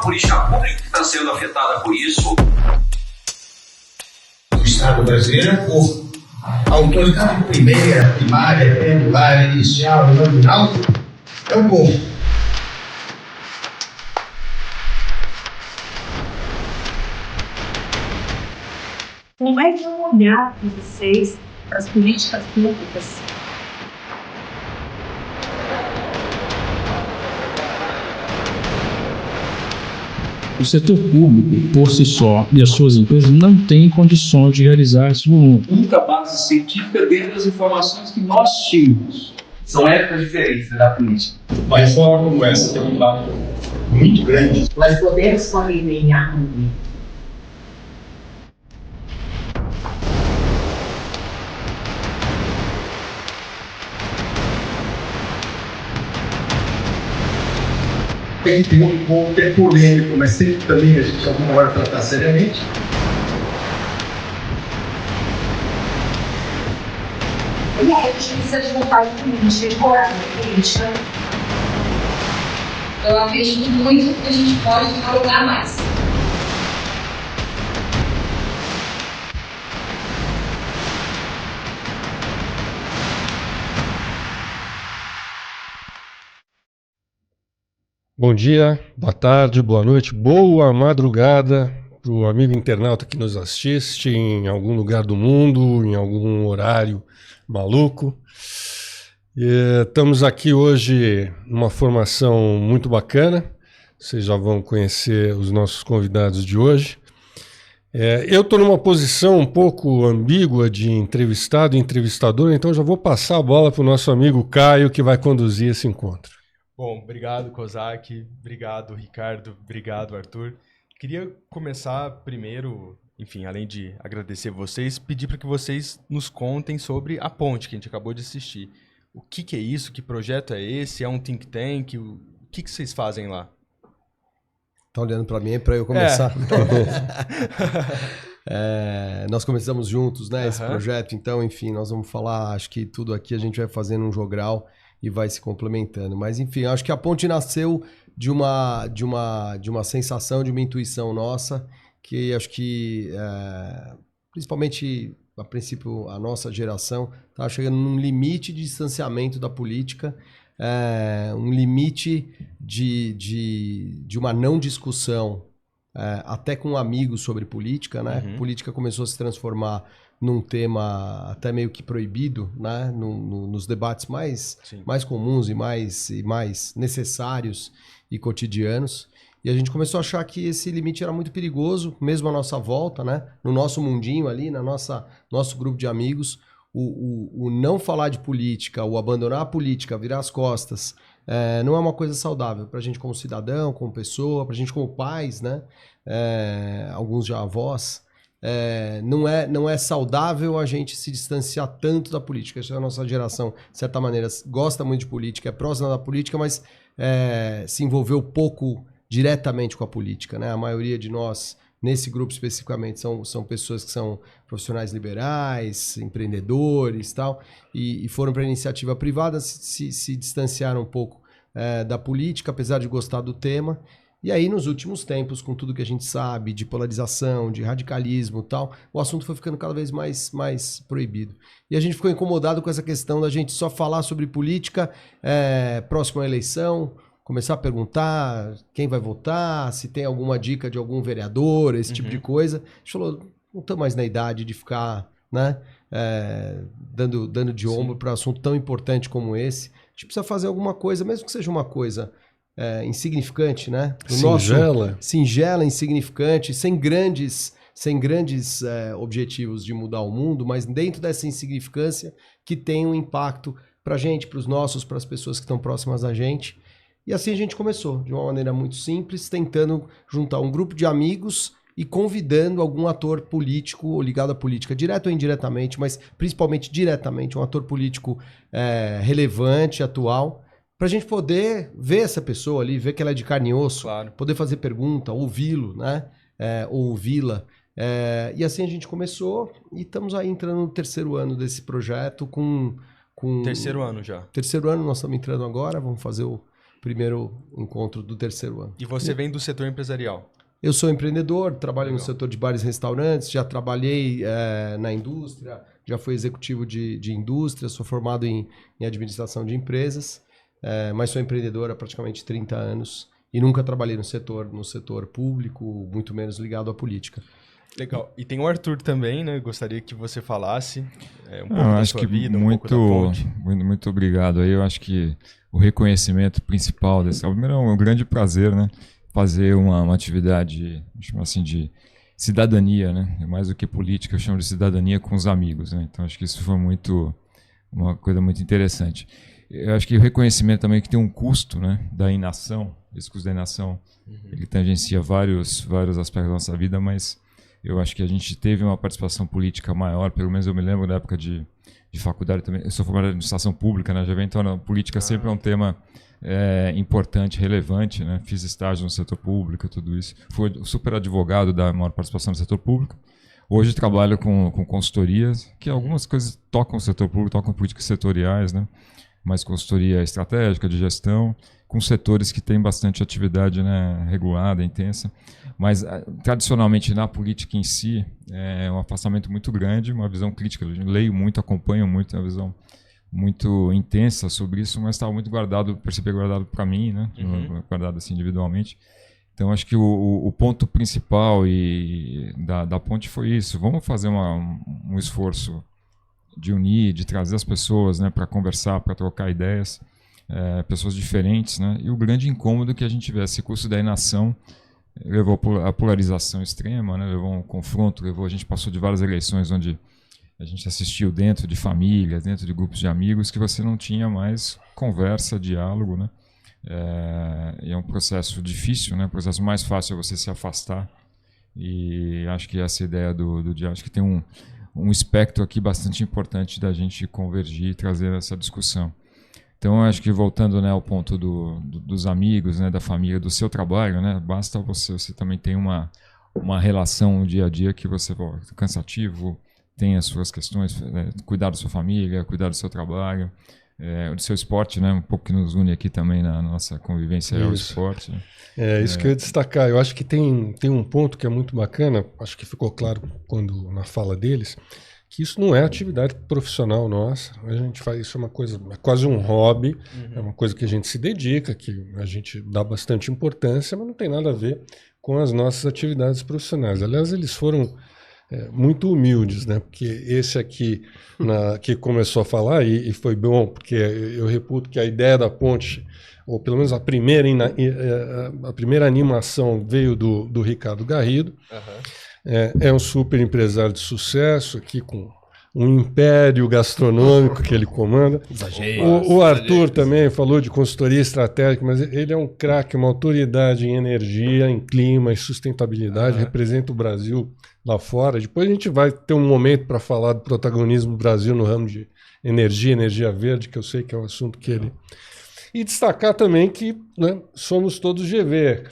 política pública que está sendo afetada por isso. O Estado brasileiro é o povo. A autoridade primeira, primária, pendular, inicial, nominal, é o povo. Como é que é o olhar de vocês para as políticas públicas? O setor público, por si só, e as suas empresas não têm condições de realizar esse volume. Única base científica dentro das informações que nós tínhamos. São épocas diferentes da política. Uma reforma como essa tem um impacto muito grande. Nós podemos convenhar com Tem um ponto que é polêmico, mas sempre também a gente alguma hora tratar seriamente. E aí, a gente precisa de vontade política, de coragem política. Eu acredito muito que a gente pode dialogar mais. Bom dia, boa tarde, boa noite, boa madrugada para o amigo internauta que nos assiste em algum lugar do mundo, em algum horário maluco. Estamos aqui hoje numa formação muito bacana, vocês já vão conhecer os nossos convidados de hoje. Eu estou numa posição um pouco ambígua de entrevistado e entrevistador, então já vou passar a bola para o nosso amigo Caio, que vai conduzir esse encontro. Bom, obrigado, Kozak, obrigado, Ricardo, obrigado, Arthur. Queria começar primeiro, enfim, além de agradecer vocês, pedir para que vocês nos contem sobre a ponte que a gente acabou de assistir. O que é isso? Que projeto é esse? É um think tank? O que vocês fazem lá? Tá olhando para mim para eu começar? Nós começamos juntos, né, esse projeto, então, enfim, nós vamos falar, acho que tudo aqui a gente vai fazendo um jogral e vai se complementando. Mas, enfim, acho que a ponte nasceu de uma sensação, de uma intuição nossa, que acho que, principalmente, a princípio, a nossa geração estava chegando num limite de distanciamento da política, um limite de uma não discussão, até com amigos sobre política, né? Política começou a se transformar num tema até meio que proibido, né? Nos debates mais comuns e mais necessários e cotidianos. E a gente começou a achar que esse limite era muito perigoso, mesmo à nossa volta, né? No nosso mundinho ali, nosso grupo de amigos, o não falar de política, o abandonar a política, virar as costas, não é uma coisa saudável para a gente como cidadão, como pessoa, para a gente como pais, né? Alguns já avós. Não é saudável a gente se distanciar tanto da política. A nossa geração, de certa maneira, gosta muito de política, é próxima da política, mas se envolveu pouco diretamente com a política, né? A maioria de nós, nesse grupo especificamente, são pessoas que são profissionais liberais, empreendedores e tal, e foram para a iniciativa privada, se distanciaram um pouco da política, apesar de gostar do tema. E aí, nos últimos tempos, com tudo que a gente sabe de polarização, de radicalismo e tal, o assunto foi ficando cada vez mais proibido. E a gente ficou incomodado com essa questão da gente só falar sobre política próximo à eleição, começar a perguntar quem vai votar, se tem alguma dica de algum vereador, esse tipo de coisa. A gente falou, não estamos mais na idade de ficar, né, dando de ombro para um assunto tão importante como esse. A gente precisa fazer alguma coisa, mesmo que seja uma coisa insignificante, né? Singela, insignificante, sem grandes objetivos de mudar o mundo, mas dentro dessa insignificância que tem um impacto para a gente, para os nossos, para as pessoas que estão próximas a gente. E assim a gente começou, de uma maneira muito simples, tentando juntar um grupo de amigos e convidando algum ator político ou ligado à política, direto ou indiretamente, mas principalmente diretamente, um ator político relevante, atual, para a gente poder ver essa pessoa ali, ver que ela é de carne e osso, claro, poder fazer pergunta, ouvi-lo, né? Ouvi-la. E assim a gente começou e estamos aí entrando no terceiro ano desse projeto com... Terceiro ano já. Terceiro ano nós estamos entrando agora, vamos fazer o primeiro encontro do terceiro ano. E você vem do setor empresarial? Eu sou empreendedor, trabalho Legal. no setor de bares e restaurantes, já trabalhei na indústria, já fui executivo de indústria, sou formado em administração de empresas, mas sou empreendedor há praticamente 30 anos e nunca trabalhei no setor público, muito menos ligado à política. Legal. E tem o Arthur também, né? Gostaria que você falasse um pouco Eu da acho sua que vida, um pouco da ponte. muito obrigado. Aí eu acho que o reconhecimento principal desse... Primeiro, é um grande prazer, né? Fazer uma atividade, assim, de cidadania, né? Mais do que política, eu chamo de cidadania com os amigos, né? Então, acho que isso foi uma coisa muito interessante. Eu acho que o reconhecimento também que tem um custo, né? Da inação, esse custo da inação, ele tangencia vários aspectos da nossa vida, mas eu acho que a gente teve uma participação política maior, pelo menos eu me lembro da época de faculdade também. Eu sou formado em administração pública, né? Já vem, então a política sempre é um tema importante, relevante, né? Fiz estágio no setor público, tudo isso. Fui super advogado da maior participação no setor público. Hoje trabalho com consultorias, que algumas coisas tocam o setor público, tocam políticas setoriais, né? Mas consultoria estratégica, de gestão, com setores que têm bastante atividade, né, regulada, intensa. Mas, tradicionalmente, na política em si, é um afastamento muito grande, uma visão crítica. Eu leio muito, acompanho muito, uma visão muito intensa sobre isso, mas estava muito guardado, percebi guardado para mim, né? Guardado assim individualmente. Então acho que o ponto principal da ponte foi isso. Vamos fazer um esforço de unir, de trazer as pessoas, né, para conversar, para trocar ideias, pessoas diferentes, né? E o grande incômodo que a gente tivesse, esse custo da inação levou a polarização extrema, né? Levou um confronto, a gente passou de várias eleições onde a gente assistiu dentro de famílias, dentro de grupos de amigos, que você não tinha mais conversa, diálogo, né? E é um processo difícil, né? O processo mais fácil é você se afastar. E acho que essa ideia do diálogo, acho que tem um espectro aqui bastante importante da gente convergir e trazer essa discussão. Então, acho que voltando, né, ao ponto dos amigos, né, da família, do seu trabalho, né? Basta você também ter uma relação no dia a dia que você é cansativo, tem as suas questões, cuidar da sua família, cuidar do seu trabalho, do seu esporte, né? Um pouco que nos une aqui também na nossa convivência é o esporte. Isso que eu ia destacar. Eu acho que tem um ponto que é muito bacana, acho que ficou claro na fala deles, que isso não é atividade profissional nossa. A gente faz isso, é quase um hobby, é uma coisa que a gente se dedica, que a gente dá bastante importância, mas não tem nada a ver com as nossas atividades profissionais. Aliás, eles foram muito humildes, né? Porque esse aqui que começou a falar, e foi bom, porque eu reputo que a ideia da ponte, ou pelo menos a primeira animação veio do Ricardo Garrido. É um super empresário de sucesso aqui, com um império gastronômico que ele comanda. O Arthur também falou de consultoria estratégica, mas ele é um craque, uma autoridade em energia, em clima e sustentabilidade, representa o Brasil lá fora. Depois a gente vai ter um momento para falar do protagonismo do Brasil no ramo de energia verde, que eu sei que é um assunto que ele... E destacar também que, né, somos todos GV.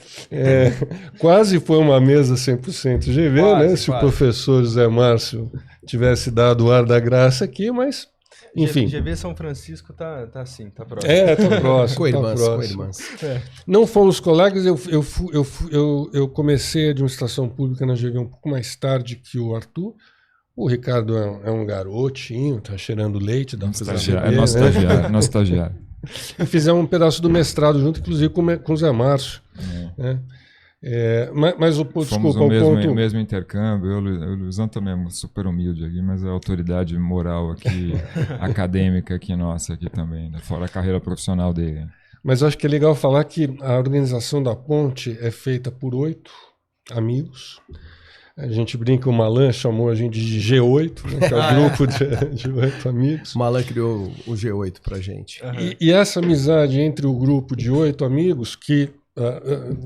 Quase foi uma mesa 100% GV, quase, né? Se o professor José Márcio tivesse dado o ar da graça aqui, mas, enfim. GV São Francisco tá assim, tá próximo. Tá próximo. Com-irmãs. Não fomos colegas, eu comecei a administração pública na GV um pouco mais tarde que o Arthur. O Ricardo é um garotinho, tá cheirando leite. Nosso estagiário. E fizemos um pedaço do mestrado junto, inclusive com o Zé Márcio. Mas fomos o mesmo intercâmbio. Eu e o Luizão também é super humilde aqui, mas a autoridade moral aqui, acadêmica aqui nossa aqui também, né? Fora a carreira profissional dele. Mas eu acho que é legal falar que a organização da ponte é feita por 8 amigos. A gente brinca, o Malan chamou a gente de G8, né, que é o grupo de 8 amigos. O Malan criou o G8 pra gente. E essa amizade entre o grupo de 8 amigos que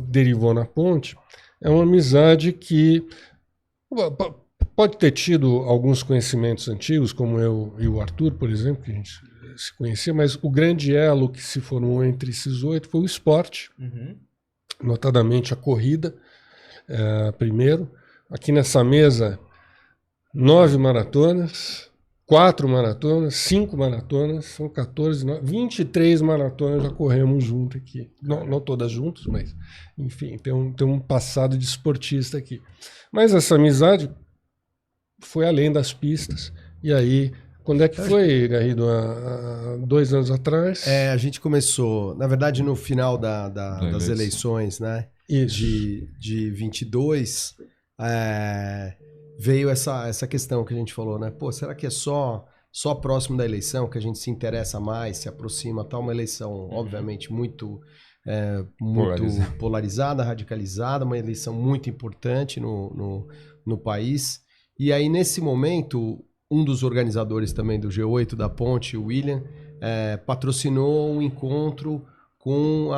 derivou na ponte é uma amizade que pode ter tido alguns conhecimentos antigos, como eu e o Arthur, por exemplo, que a gente se conhecia, mas o grande elo que se formou entre esses 8 foi o esporte, notadamente a corrida, primeiro. Aqui nessa mesa, 9 maratonas, 4 maratonas, 5 maratonas, são 14, 23 maratonas já corremos junto aqui. Não todas juntas, mas, enfim, tem um passado de esportista aqui. Mas essa amizade foi além das pistas. E aí, quando é que foi, Garrido? Há 2 anos atrás? A gente começou, na verdade, no final das eleições, né? Isso. De 22, veio essa questão que a gente falou, né? Pô, será que é só próximo da eleição que a gente se interessa mais, se aproxima? Tá uma eleição, obviamente, muito polarizada, radicalizada, uma eleição muito importante no país. E aí, nesse momento, um dos organizadores também do G8 da Ponte, o William, patrocinou um encontro com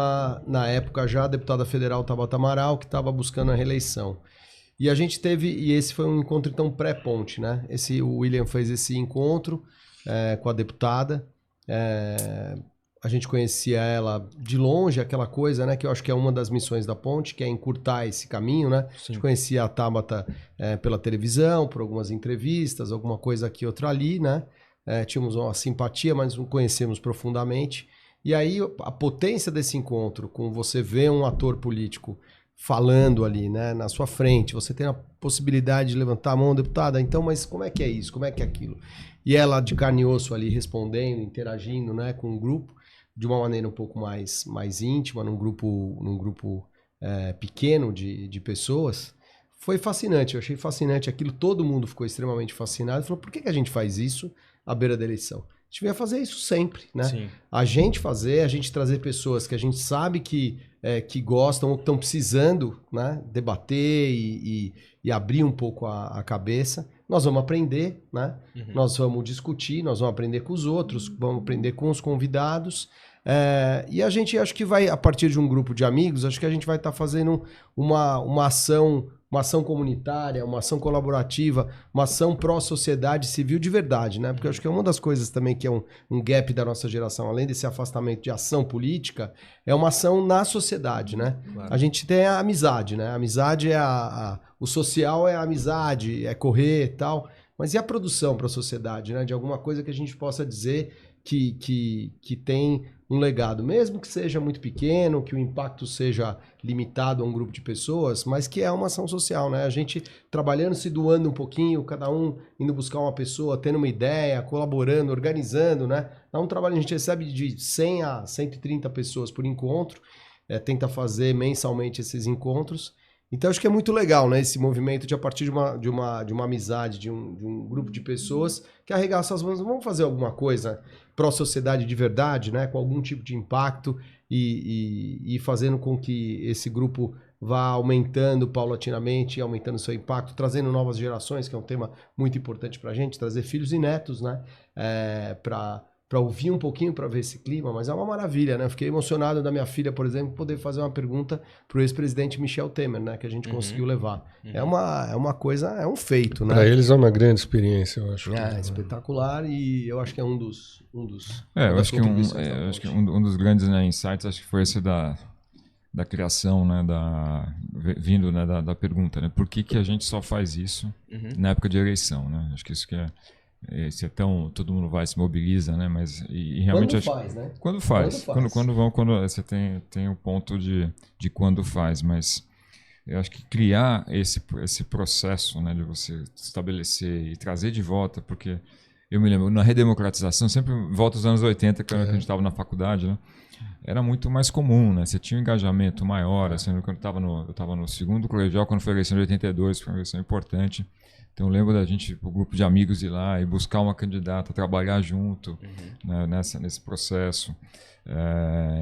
na época já a deputada federal Tabata Amaral, que estava buscando a reeleição. E a gente e esse foi um encontro então pré-ponte, né? O William fez esse encontro com a deputada, a gente conhecia ela de longe, aquela coisa, né? Que eu acho que é uma das missões da ponte, que é encurtar esse caminho, né? Sim. A gente conhecia a Tabata pela televisão, por algumas entrevistas, alguma coisa aqui, outra ali, né? Tínhamos uma simpatia, mas não conhecemos profundamente. E aí a potência desse encontro, com você ver um ator político falando ali, né, na sua frente, você tem a possibilidade de levantar a mão, deputada, então, mas como é que é isso, como é que é aquilo? E ela de carne e osso ali respondendo, interagindo, né, com o grupo, de uma maneira um pouco mais íntima, num grupo pequeno de pessoas, foi fascinante, eu achei fascinante aquilo, todo mundo ficou extremamente fascinado, falou, por que a gente faz isso à beira da eleição? A gente devia fazer isso sempre, né? Sim. A gente trazer pessoas que a gente sabe que gostam ou que estão precisando, né, debater e abrir um pouco a cabeça. Nós vamos aprender, né? Uhum. Nós vamos discutir, nós vamos aprender com os outros, vamos aprender com os convidados. E a gente acho que vai, a partir de um grupo de amigos, acho que a gente vai estar fazendo uma ação comunitária, uma ação colaborativa, uma ação pró-sociedade civil de verdade, né? Porque eu acho que é uma das coisas também que é um gap da nossa geração, além desse afastamento de ação política, é uma ação na sociedade, né? Claro. A gente tem a amizade, né? A amizade o social é a amizade, é correr e tal, mas e a produção para a sociedade, né? De alguma coisa que a gente possa dizer que tem um legado, mesmo que seja muito pequeno, que o impacto seja limitado a um grupo de pessoas, mas que é uma ação social, né? A gente trabalhando, se doando um pouquinho, cada um indo buscar uma pessoa, tendo uma ideia, colaborando, organizando, né? Dá um trabalho, a gente recebe de 100 a 130 pessoas por encontro, tenta fazer mensalmente esses encontros. Então acho que é muito legal, né? Esse movimento de a partir de uma amizade, de um grupo de pessoas que arregaçam as mãos, vamos fazer alguma coisa pró-sociedade de verdade, né? Com algum tipo de impacto e fazendo com que esse grupo vá aumentando paulatinamente, aumentando seu impacto, trazendo novas gerações, que é um tema muito importante para a gente, trazer filhos e netos, né? Para ouvir um pouquinho, para ver esse clima, mas é uma maravilha, né? Eu fiquei emocionado da minha filha, por exemplo, poder fazer uma pergunta para o ex-presidente Michel Temer, né? Que a gente conseguiu levar. Uhum. É uma coisa, é um feito, né? Para eles é uma grande experiência, eu acho. Espetacular, e eu acho que é um dos eu acho que um dos grandes, né, insights, acho que foi esse da criação, né, vindo, né, da pergunta, né? Por que a gente só faz isso na época de eleição, né? Acho que isso que é tão, todo mundo vai, se mobiliza, né? Mas e realmente quando faz. Quando você tem o ponto de quando faz, mas eu acho que criar esse processo, né, de você estabelecer e trazer de volta, porque eu me lembro, na redemocratização, sempre volta aos anos 80, quando a gente estava na faculdade, né? Era muito mais comum, né? Você tinha um engajamento maior, assim, quando eu estava no segundo colegial, quando foi a eleição de 82, foi uma eleição importante. Então eu lembro da gente, o grupo de amigos ir lá e buscar uma candidata, trabalhar junto, né, nesse processo.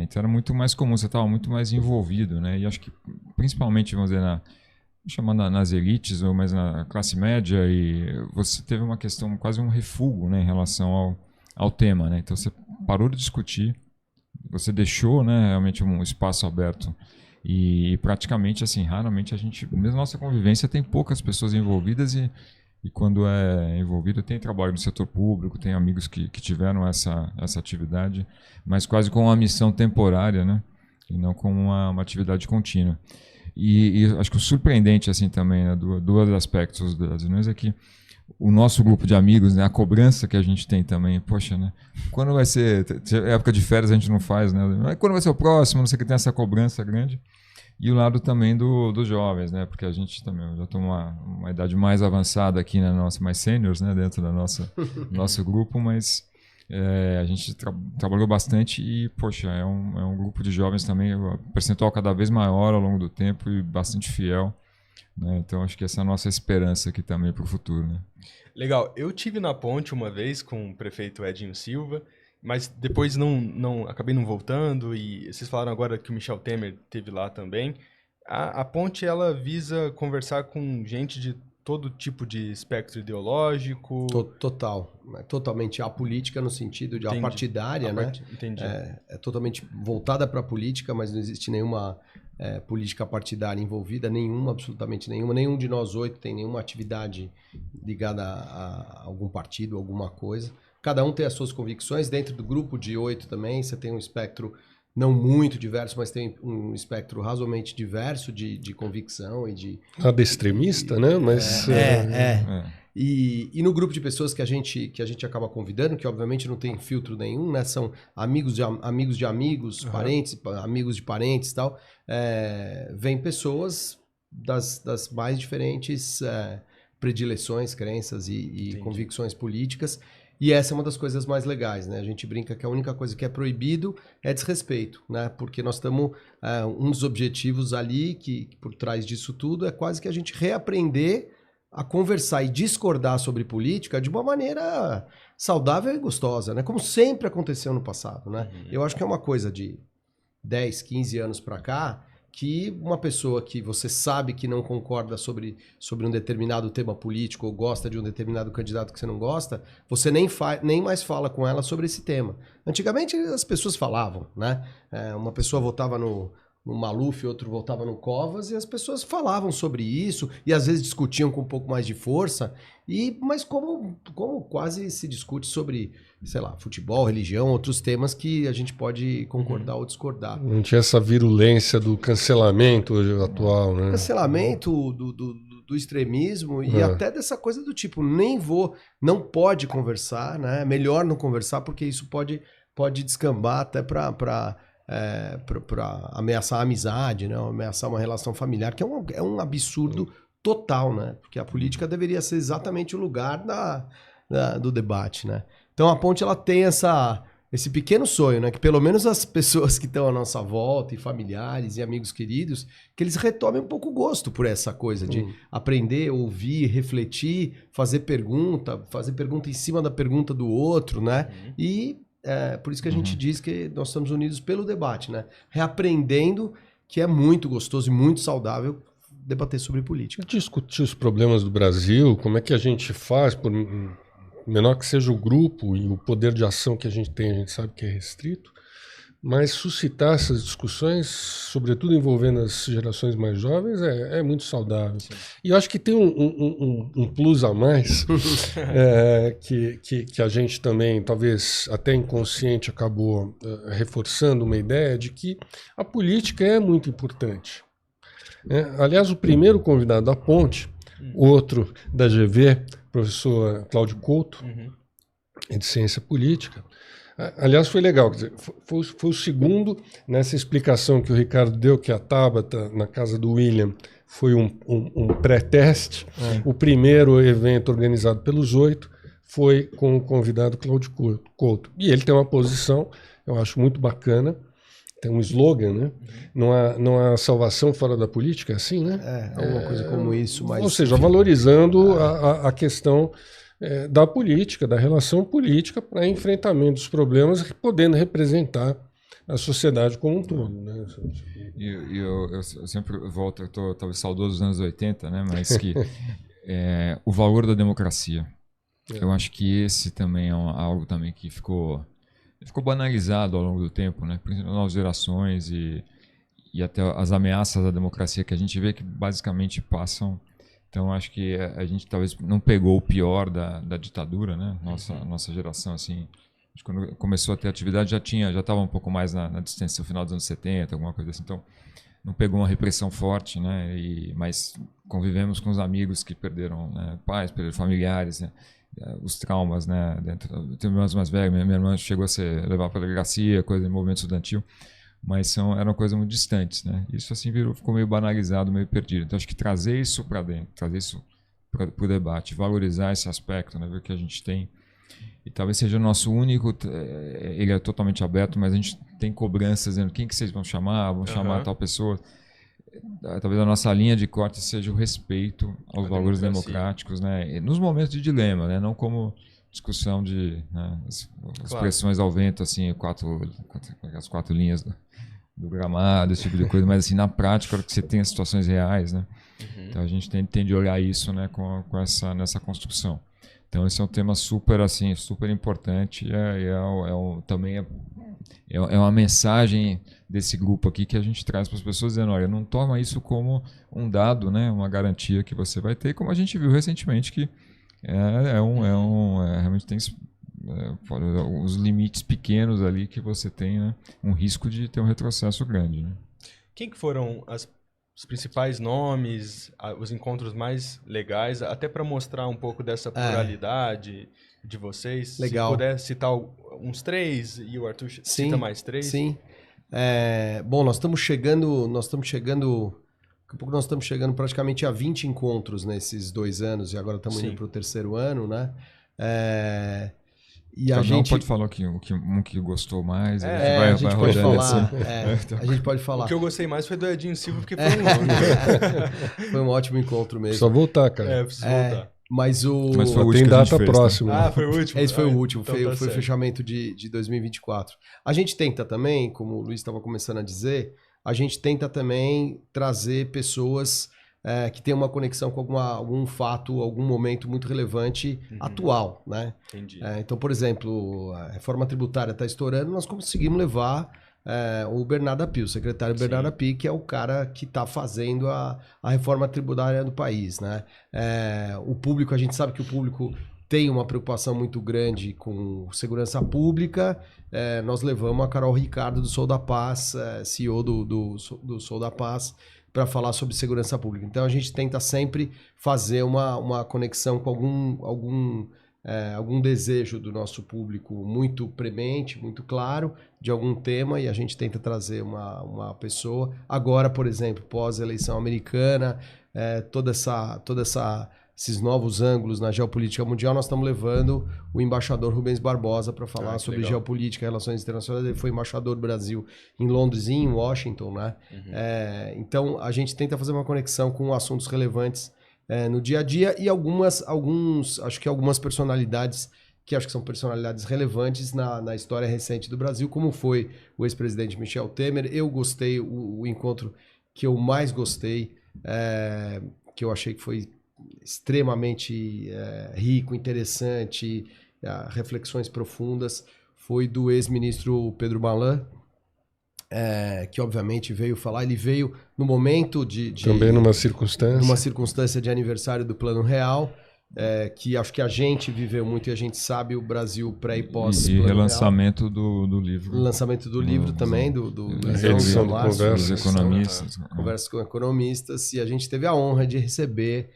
Então era muito mais comum, você estava muito mais envolvido, né? E acho que principalmente, vamos dizer, nas elites, ou mais na classe média, e você teve uma questão, quase um refúgio, né, em relação ao tema, né? Então você parou de discutir, você deixou, né, realmente um espaço aberto. E praticamente, assim, raramente a gente, mesmo na nossa convivência, tem poucas pessoas envolvidas e quando é envolvido tem trabalho no setor público, tem amigos que tiveram essa atividade, mas quase com uma missão temporária, né? E não com uma atividade contínua. E acho que o surpreendente, assim, também, né, dois aspectos das reuniões é que o nosso grupo de amigos, né? A cobrança que a gente tem também. Poxa, né? Quando vai ser... Época de férias a gente não faz, né? Mas quando vai ser o próximo? Não sei o que, tem essa cobrança grande. E o lado também dos jovens, né? Porque a gente também já tem uma idade mais avançada aqui na nossa, mais seniors, né? Dentro da nosso grupo, mas a gente trabalhou bastante e, poxa, é um grupo de jovens também, o percentual cada vez maior ao longo do tempo e bastante fiel, né? Então acho que essa é a nossa esperança aqui também para o futuro, né? Legal. Eu tive na ponte uma vez com o prefeito Edinho Silva, mas depois acabei não voltando, e vocês falaram agora que o Michel Temer esteve lá também. A ponte, ela visa conversar com gente de todo tipo de espectro ideológico. Total. É totalmente apolítica no sentido de apartidária, né? Entendi. É totalmente voltada para a política, mas não existe nenhuma política partidária envolvida, absolutamente nenhuma. Nenhum de nós 8 tem nenhuma atividade ligada a algum partido, alguma coisa. Cada um tem as suas convicções. Dentro do grupo de 8 também, você tem um espectro não muito diverso, mas tem um espectro razoavelmente diverso de convicção e de... Nada extremista, né? Mas, E no grupo de pessoas que a gente acaba convidando, que obviamente não tem filtro nenhum, né? São amigos de amigos, parentes, amigos de parentes e tal. Vem pessoas das mais diferentes predileções, crenças e convicções políticas. E essa é uma das coisas mais legais, né? A gente brinca que a única coisa que é proibido é desrespeito, né? Porque nós estamos... um dos objetivos ali, que por trás disso tudo, é quase que a gente reaprender a conversar e discordar sobre política de uma maneira saudável e gostosa, né? Como sempre aconteceu no passado, né? Eu acho que é uma coisa de 10, 15 anos para cá, que uma pessoa que você sabe que não concorda sobre um determinado tema político ou gosta de um determinado candidato que você não gosta, você nem mais fala com ela sobre esse tema. Antigamente as pessoas falavam, né? Uma pessoa votava no Maluf, outro votava no Covas, e as pessoas falavam sobre isso, e às vezes discutiam com um pouco mais de força, mas como quase se discute sobre, sei lá, futebol, religião, outros temas que a gente pode concordar ou discordar. Não tinha essa virulência do cancelamento atual, né? Cancelamento do extremismo e até dessa coisa do tipo, não pode conversar, né? Melhor não conversar, porque isso pode descambar até para ameaçar a amizade, né? Ameaçar uma relação familiar, que é um absurdo total, né? Porque a política deveria ser exatamente o lugar do debate, né? Então a ponte, ela tem esse pequeno sonho, né? Que pelo menos as pessoas que estão à nossa volta, e familiares e amigos queridos, que eles retomem um pouco o gosto por essa coisa de aprender, ouvir, refletir, fazer pergunta em cima da pergunta do outro, né? E por isso que a gente diz que nós estamos unidos pelo debate, né? Reaprendendo que é muito gostoso e muito saudável debater sobre política. Discutir os problemas do Brasil, como é que a gente faz, por menor que seja o grupo e o poder de ação que a gente tem, a gente sabe que é restrito, mas suscitar essas discussões, sobretudo envolvendo as gerações mais jovens, é muito saudável. Sim. E eu acho que tem um plus a mais, que a gente também, talvez até inconsciente, acabou reforçando uma ideia de que a política é muito importante. Aliás, o primeiro convidado da ponte, outro da GV, professor Cláudio Couto, de Ciência Política. Aliás, foi legal, quer dizer, foi o segundo nessa explicação que o Ricardo deu, que a Tabata, na casa do William, foi um pré-teste. O primeiro evento organizado pelos 8 foi com o convidado Cláudio Couto. E ele tem uma posição, eu acho, muito bacana. Tem um slogan, né? Não há salvação fora da política, é assim, né? Alguma coisa como isso. Mas, ou seja, valorizando a questão da política, da relação política para enfrentamento dos problemas, podendo representar a sociedade como um todo, né? Eu sempre volto, eu estou talvez saudoso dos anos 80, né? Mas que o valor da democracia. Eu acho que esse também é algo também que ficou banalizado ao longo do tempo, né? Principalmente nas novas gerações e até as ameaças à democracia que a gente vê que basicamente passam. Então acho que a gente talvez não pegou o pior da ditadura, né? Nossa geração, assim, quando começou a ter atividade já estava um pouco mais na distância, no final dos anos 70, alguma coisa assim. Então não pegou uma repressão forte, né? Mas convivemos com os amigos que perderam, né, pais, perderam familiares, né? Os traumas, né? Tem irmãs mais velhas, minha irmã chegou a ser levada para a delegacia, coisa em movimento estudantil, mas eram coisas muito distantes, né? Isso assim ficou meio banalizado, meio perdido. Então acho que trazer isso para dentro, trazer isso para o debate, valorizar esse aspecto, né? Ver o que a gente tem. E talvez seja o nosso único, ele é totalmente aberto, mas a gente tem cobranças dizendo quem que vocês vão chamar tal pessoa. Talvez a nossa linha de corte seja o respeito aos valores democráticos, né? E nos momentos de dilema, né? Não como discussão de, né, expressões ao vento, assim, as 4 linhas do gramado, esse tipo de coisa, mas assim, na prática, que você tem as situações reais, né? Então a gente tem de olhar isso, né, nessa construção. Então esse é um tema super importante, também é uma mensagem desse grupo aqui que a gente traz para as pessoas dizendo, olha, não toma isso como um dado, né, uma garantia que você vai ter, como a gente viu recentemente que realmente tem os limites pequenos ali que você tem, né, um risco de ter um retrocesso grande, né? Quem que foram os principais nomes, os encontros mais legais, até para mostrar um pouco dessa pluralidade de vocês? Legal. Se puder citar uns 3 e o Arthur cita mais 3. Sim. Bom, nós estamos chegando, daqui a pouco nós estamos chegando praticamente a 20 encontros nesses 2 anos e agora estamos indo para o 3º ano, né? E a gente pode falar um que gostou mais. A gente pode falar. A gente pode falar. O que eu gostei mais foi do Edinho Silva, porque foi um foi um ótimo encontro mesmo. Só voltar, cara. Preciso voltar. Mas foi o tem último data próxima. Foi o último. Esse foi o último, então foi o fechamento de 2024. A gente tenta também, como o Luiz estava começando a dizer, a gente tenta também trazer pessoas que tem uma conexão com algum fato, algum momento muito relevante atual, né? Entendi. Então, por exemplo, a reforma tributária está estourando, nós conseguimos levar o Bernardo Api, o secretário Bernardo Api, que é o cara que está fazendo a reforma tributária do país, né? O público, a gente sabe que o público tem uma preocupação muito grande com segurança pública. Nós levamos a Carol Ricardo do Sou da Paz, CEO do Sou da Paz, para falar sobre segurança pública. Então a gente tenta sempre fazer uma conexão com algum desejo do nosso público muito premente, muito claro, de algum tema, e a gente tenta trazer uma pessoa. Agora, por exemplo, pós-eleição americana, esses novos ângulos na geopolítica mundial, nós estamos levando o embaixador Rubens Barbosa para falar sobre geopolítica e relações internacionais. Ele foi embaixador do Brasil em Londres e em Washington, né? Então, a gente tenta fazer uma conexão com assuntos relevantes no dia a dia e acho que algumas personalidades que acho que são personalidades relevantes na história recente do Brasil, como foi o ex-presidente Michel Temer. Eu gostei, o encontro que eu mais gostei, que eu achei que foi extremamente rico, interessante, reflexões profundas, foi do ex-ministro Pedro Malan, que obviamente veio falar, ele veio no momento também numa circunstância de aniversário do Plano Real, que acho que a gente viveu muito e a gente sabe o Brasil pré e pós e relançamento do livro. O lançamento do livro também, do edição do Conversas com Economistas, e a gente teve a honra de receber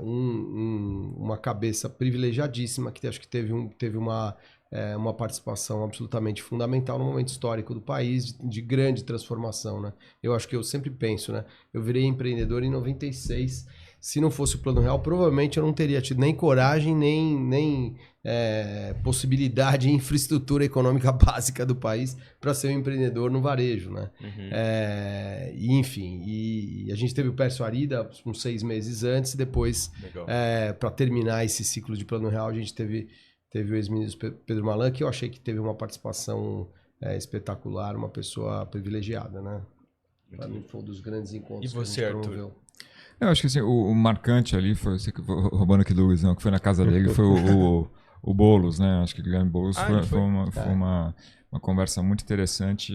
uma cabeça privilegiadíssima que acho que teve uma participação absolutamente fundamental no momento histórico do país, de grande transformação, né? Eu acho que eu sempre penso, né? Eu virei empreendedor em 96. Se não fosse o Plano Real, provavelmente eu não teria tido nem coragem, nem possibilidade e infraestrutura econômica básica do país para ser um empreendedor no varejo, né? Enfim, e a gente teve o Pércio Arida uns 6 meses antes, e depois, para terminar esse ciclo de Plano Real, a gente teve o ex-ministro Pedro Malan, que eu achei que teve uma participação espetacular, uma pessoa privilegiada, né? Para mim foi um dos grandes encontros que a gente promoveu. Eu acho que assim, o marcante ali foi, roubando aqui do Luizão, que foi na casa dele, foi o Boulos, né? Acho que o Guilherme Boulos foi uma conversa muito interessante.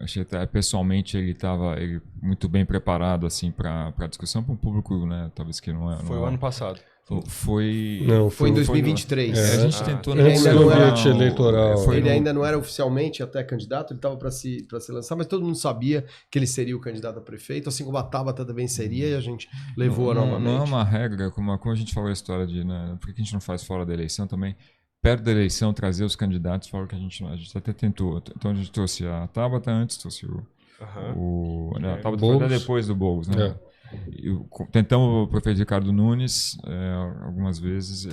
Achei até pessoalmente ele estava muito bem preparado assim para a discussão, para um público, né? Talvez que não é. Foi o ano passado. Foi... Não, Foi em 2023. A gente tentou... Antes ainda do não era- ambiente eleitoral. Ele ainda não era oficialmente até candidato, ele estava para se lançar, mas todo mundo sabia que ele seria o candidato a prefeito, assim como a Tabata também seria, e a gente levou novamente. Não é uma regra, como a gente falou a história de, né, por que a gente não faz fora da eleição também? Perto da eleição, trazer os candidatos, fora que a gente até tentou. Então a gente trouxe a Tabata antes, trouxe a Tabata foi até depois do Boulos, né? Tentamos o prefeito Ricardo Nunes algumas vezes.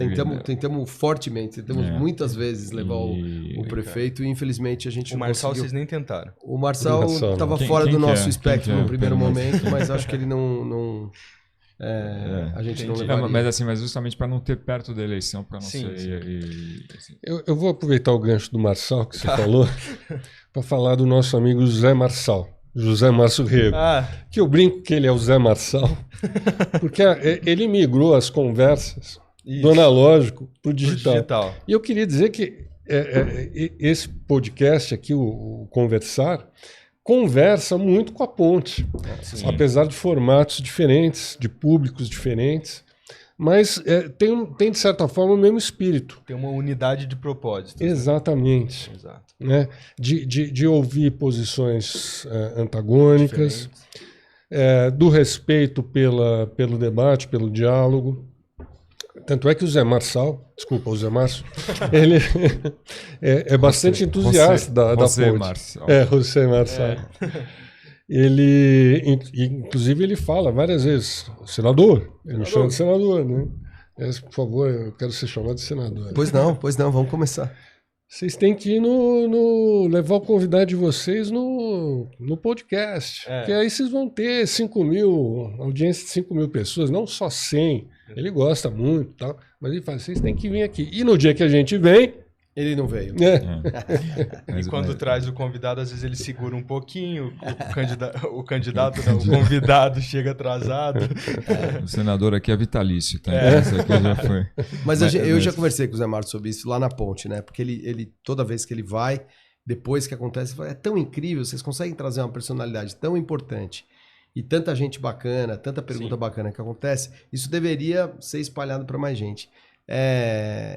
Tentamos fortemente, muitas vezes levar o prefeito, e infelizmente a gente não Marçal conseguiu. vocês nem tentaram. O Marçal estava fora do nosso espectro no primeiro momento, mas acho que ele não a gente não levaria. Mas justamente para não ter perto da eleição, para não ser... assim. Eu vou aproveitar o gancho do Marçal que você falou para falar do nosso amigo José Marçal. José Márcio Rego, que eu brinco que ele é o Zé Marçal, porque ele migrou as conversas do analógico para o digital. E eu queria dizer que esse podcast aqui, o Conversar, conversa muito com a Ponte, apesar de formatos diferentes, de públicos diferentes, mas tem de certa forma o mesmo espírito. Tem uma unidade de propósito. Exatamente. Exato. Né? De ouvir posições antagônicas, do respeito pelo debate, pelo diálogo. Tanto é que o Zé Márcio, ele é bastante entusiasta da Ponte. José Marçal. Ele, inclusive, ele fala várias vezes, senador, ele me chama de senador, né? Por favor, eu quero ser chamado de senador. Pois não, vamos começar. Vocês têm que ir levar o convidado de vocês no podcast, que aí vocês vão ter 5 mil, audiência de 5 mil pessoas, não só 100. Ele gosta muito, tal, mas ele fala, vocês têm que vir aqui. E no dia que a gente vem... Ele não veio. E quando traz o convidado, às vezes ele segura um pouquinho, o convidado chega atrasado. O senador aqui é vitalício, tá? Isso aqui já foi. Mas eu já conversei com o Zé Márcio sobre isso lá na Ponte, né? Porque ele toda vez que ele vai, depois que acontece, ele fala, é tão incrível, vocês conseguem trazer uma personalidade tão importante e tanta gente bacana, tanta pergunta bacana que acontece, isso deveria ser espalhado para mais gente.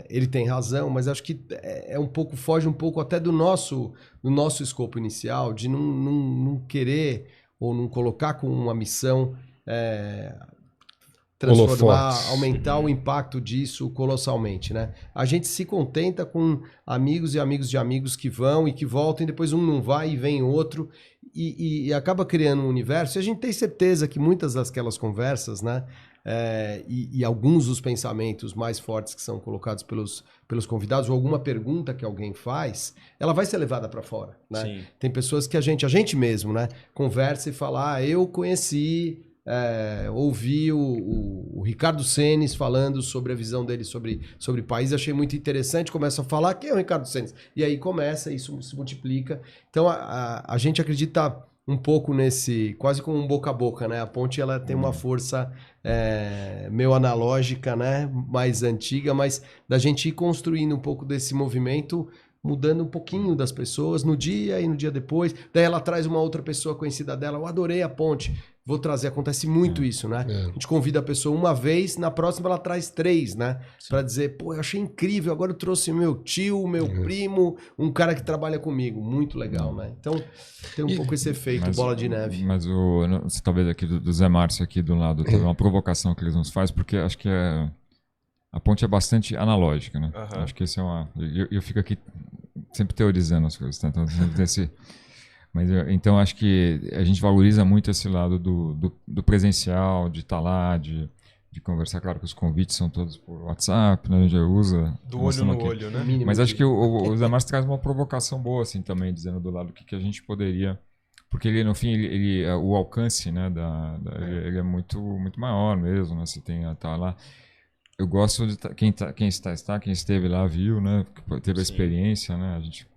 Ele tem razão, mas acho que foge um pouco até do nosso escopo inicial, de não querer ou não colocar como uma missão transformar, aumentar o impacto disso colossalmente, né? A gente se contenta com amigos e amigos de amigos que vão e que voltam, e depois um não vai e vem outro, e acaba criando um universo, e a gente tem certeza que muitas daquelas conversas, né? E alguns dos pensamentos mais fortes que são colocados pelos convidados, ou alguma pergunta que alguém faz, ela vai ser levada para fora, né? Tem pessoas que a gente mesmo, né, conversa e fala, eu conheci, ouvi o Ricardo Senes falando sobre a visão dele sobre país, achei muito interessante, começa a falar, quem é o Ricardo Senes? E aí começa, isso se multiplica. Então a gente acredita um pouco nesse, quase como um boca a boca, né? A Ponte, ela tem uma força meio analógica, né? Mais antiga, mas da gente ir construindo um pouco desse movimento, mudando um pouquinho das pessoas no dia e no dia depois. Daí ela traz uma outra pessoa conhecida dela, eu adorei a Ponte, vou trazer, acontece muito isso, né? A gente convida a pessoa uma vez, na próxima ela traz 3, né? Pra dizer, pô, eu achei incrível, agora eu trouxe meu tio, meu primo, um cara que trabalha comigo, muito legal, né? Então tem um pouco esse efeito, bola de neve. Mas você talvez aqui do Zé Márcio aqui do lado, tem uma provocação que eles nos fazem, porque acho que a Ponte é bastante analógica, né? Acho que esse é eu fico aqui sempre teorizando as coisas, tá? Então, mas então acho que a gente valoriza muito esse lado do presencial, de estar lá, de conversar. Claro que os convites são todos por WhatsApp, né? A gente já usa. Do olho no olho, né? Mas acho que o Zé Márcio traz uma provocação boa, assim, também, dizendo do lado o que a gente poderia... Porque ele, no fim, o alcance, né, ele é muito, muito maior mesmo, né? Você tá lá... Eu gosto de quem esteve lá viu, né? Teve a experiência, né? A gente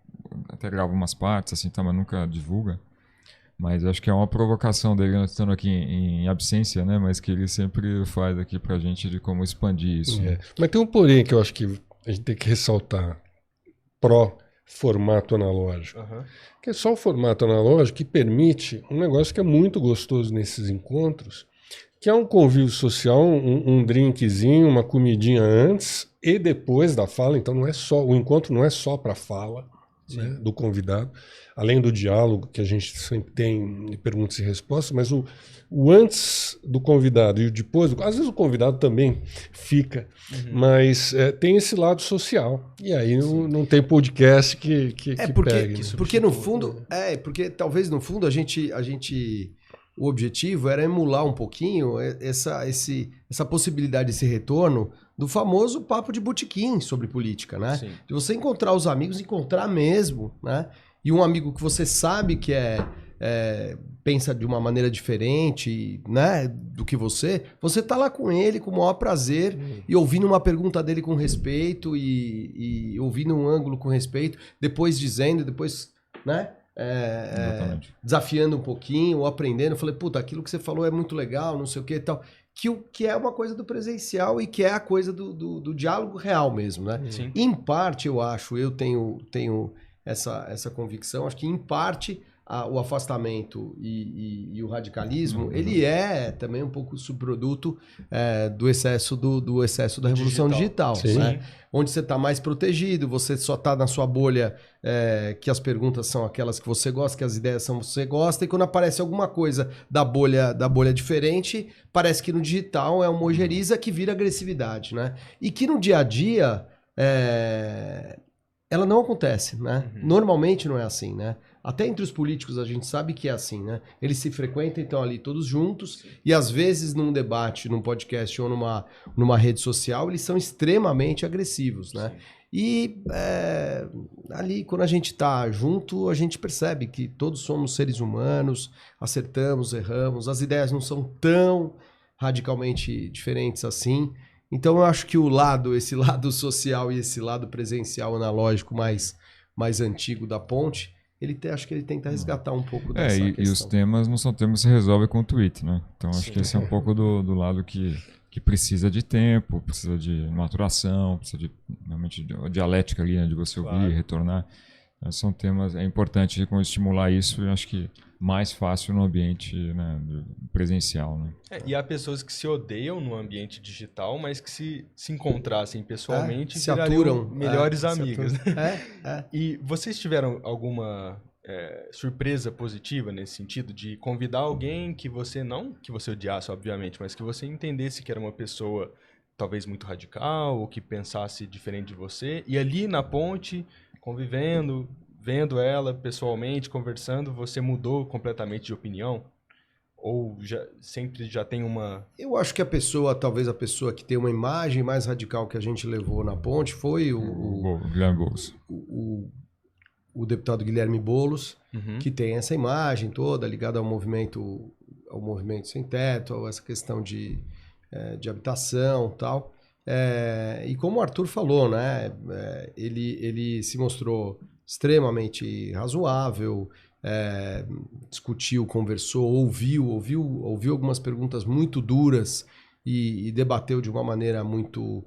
até grava umas partes, assim, mas nunca divulga. Mas acho que é uma provocação dele, nós estamos aqui em absência, né? Mas que ele sempre faz aqui pra gente de como expandir isso. Mas tem um porém que eu acho que a gente tem que ressaltar pró-formato analógico. Que é só o formato analógico que permite um negócio que é muito gostoso nesses encontros, que é um convívio social, um drinkzinho, uma comidinha antes e depois da fala. Então o encontro não é só para fala, né, do convidado, além do diálogo que a gente sempre tem, perguntas e respostas, mas o antes do convidado e o depois, às vezes o convidado também fica, mas tem esse lado social. E aí não tem podcast que pegue. Porque no fundo, porque talvez no fundo a gente o objetivo era emular um pouquinho essa possibilidade, esse retorno do famoso papo de botequim sobre política, né? Sim. De você encontrar os amigos, encontrar mesmo, né? E um amigo que você sabe que pensa de uma maneira diferente, né, do que você tá lá com ele com o maior prazer e ouvindo uma pergunta dele com respeito e ouvindo um ângulo com respeito, depois dizendo, né? Desafiando um pouquinho ou aprendendo. Eu falei, puta, aquilo que você falou é muito legal, não sei o que e tal. Que é uma coisa do presencial e que é a coisa do diálogo real mesmo, né? Sim. Em parte, eu tenho essa convicção, acho que em parte o afastamento e o radicalismo, ele é também um pouco subproduto do excesso da revolução digital, né? Onde você está mais protegido, você só está na sua bolha, que as perguntas são aquelas que você gosta, que as ideias são que você gosta, e quando aparece alguma coisa da bolha diferente, parece que no digital é uma ojeriza que vira agressividade, né? E que no dia a dia ela não acontece, né? Normalmente não é assim, né? Até entre os políticos a gente sabe que é assim, né? Eles se frequentam, então, ali todos juntos, e às vezes num debate, num podcast ou numa rede social, eles são extremamente agressivos, né? Sim. E ali, quando a gente tá junto, a gente percebe que todos somos seres humanos, acertamos, erramos, as ideias não são tão radicalmente diferentes assim. Então eu acho que esse lado social e esse lado presencial analógico mais antigo da ponte, acho que ele tenta resgatar um pouco dessa questão. E os temas não são temas que se resolvem com o tweet, né? Então acho que esse é um pouco do lado que precisa de tempo, precisa de maturação, precisa de realmente de dialética ali, né? De você ouvir e retornar. São temas, é importante estimular isso, e acho que mais fácil no ambiente, né, presencial, né? E há pessoas que se odeiam no ambiente digital, mas que se encontrassem pessoalmente se aturam, melhores amigas. E vocês tiveram alguma surpresa positiva nesse sentido de convidar alguém que você odiasse, obviamente, mas que você entendesse que era uma pessoa talvez muito radical ou que pensasse diferente de você, e ali na ponte, convivendo, vendo ela pessoalmente, conversando, você mudou completamente de opinião? Ou sempre já tem uma... Eu acho que talvez a pessoa que tem uma imagem mais radical que a gente levou na ponte foi o Guilherme Boulos. O deputado Guilherme Boulos, que tem essa imagem toda ligada ao movimento sem teto, a essa questão de habitação e tal. E como o Arthur falou, né, ele se mostrou extremamente razoável, discutiu, conversou, ouviu algumas perguntas muito duras e debateu de uma maneira muito